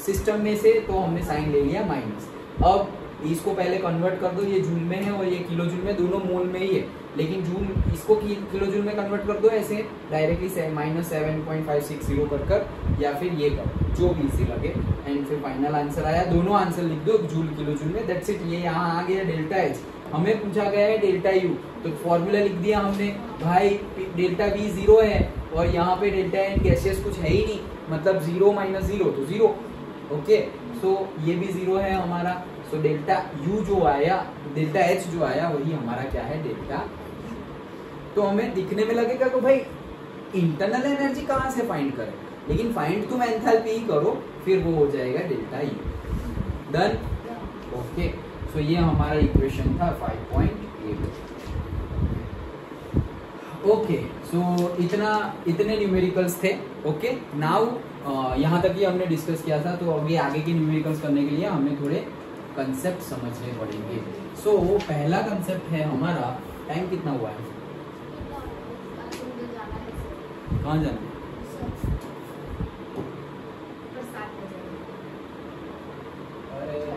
Speaker 1: सिस्टम में से, तो हमने साइन ले लिया माइनस। अब इसको पहले कन्वर्ट कर दो, ये जूल में है और ये किलो जूल में, दोनों मोल में ही है, लेकिन जूल इसको किलो जूल में कन्वर्ट कर दो ऐसे डायरेक्टली -7.560 कर, या फिर ये करो, जो भी इजी लगे, एंड फिर फाइनल आंसर आया, दोनों आंसर लिख दो जूल किलो जूल में, दैट्स इट। ये यहाँ आ गया डेल्टा एच, हमें पूछा गया है डेल्टा यू, तो फॉर्मूला लिख दिया हमने, भाई डेल्टा वी 0 है और यहाँ पे डेल्टा एन गैसियस कुछ है ही नहीं, मतलब 0 - 0 तो 0। ओके, सो ये भी 0 है हमारा, सो डेल्टा यू जो आया, डेल्टा एच जो आया वही हमारा क्या है, डेल्टा। तो हमें दिखने में लगेगा कि भाई इंटरनल एनर्जी कहाँ से फाइंड करें, लेकिन फाइंड तुम एंथैल्पी ही करो, फिर वो हो जाएगा delta U. Done. Okay, so ये हमारा इक्वेशन था 5.8। ओके, सो इतने न्यूमेरिकल्स थे। ओके, नाउ यहाँ तक ही हमने डिस्कस किया था, तो अभी आगे के न्यूमेरिकल्स करने के लिए हमें थोड़े कंसेप्ट समझने पड़ेंगे। सो पहला कंसेप्ट है हमारा, टाइम कितना हुआ है, कहाँ जाना है,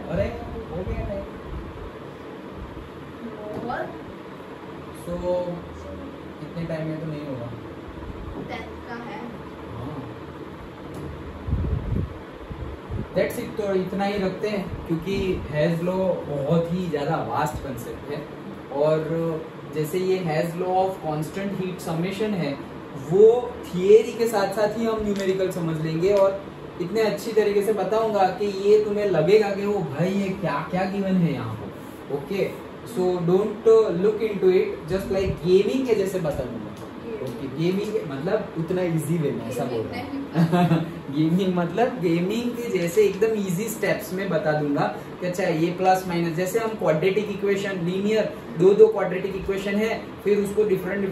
Speaker 1: अरे हो गया टाइम। सो कितने टाइम में तो नहीं होगा,
Speaker 2: 10 का है।
Speaker 1: दैट्स इट, तो इतना ही रखते हैं, क्योंकि हेज लॉ बहुत ही ज़्यादा वास्ट कंसेप्ट है, और जैसे ये hedge law of constant heat summation है, वो थियरी के साथ साथ ही हम न्यूमेरिकल समझ लेंगे, और इतने अच्छी तरीके से बताऊंगा कि ये तुम्हें लगेगा कि वो भाई ये क्या क्या गिवन है यहाँ पर। Okay, so don't look into it just like gaming के जैसे बता दूंगा। ओके, गेमिंग मतलब उतना इजी वे में, ऐसा बोल रहा हूँ। गेमिंग मतलब गेमिंग के जैसे एकदम इजी स्टेप्स में बता दूंगा कि अच्छा ये प्लस माइनस, जैसे हम क्वाड्रेटिक इक्वेशन, लीनियर दो क्वाड्रेटिक इक्वेशन है, फिर उसको डिफरेंट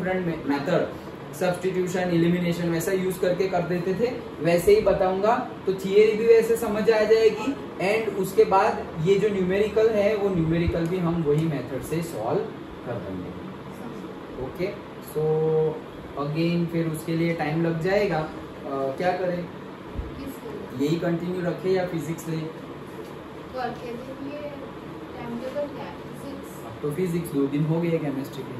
Speaker 1: मेथड, सब्स्टिट्यूशन, एलिमिनेशन वैसा यूज करके कर देते थे, वैसे ही बताऊंगा, तो थियरी भी वैसे समझ आ जाएगी, एंड उसके बाद ये जो न्यूमेरिकल है वो न्यूमेरिकल भी हम वही मेथड से सॉल्व कर देंगे। ओके, सो अगेन फिर उसके लिए टाइम लग जाएगा। क्या करें,
Speaker 2: किसके लिए?
Speaker 1: यही कंटिन्यू रखे या फिजिक्स ले?
Speaker 2: तो अर्के दिन ये टाइम टेबल क्या है? 6
Speaker 1: अब तो फिजिक्स 2 दिन हो गए केमिस्ट्री के।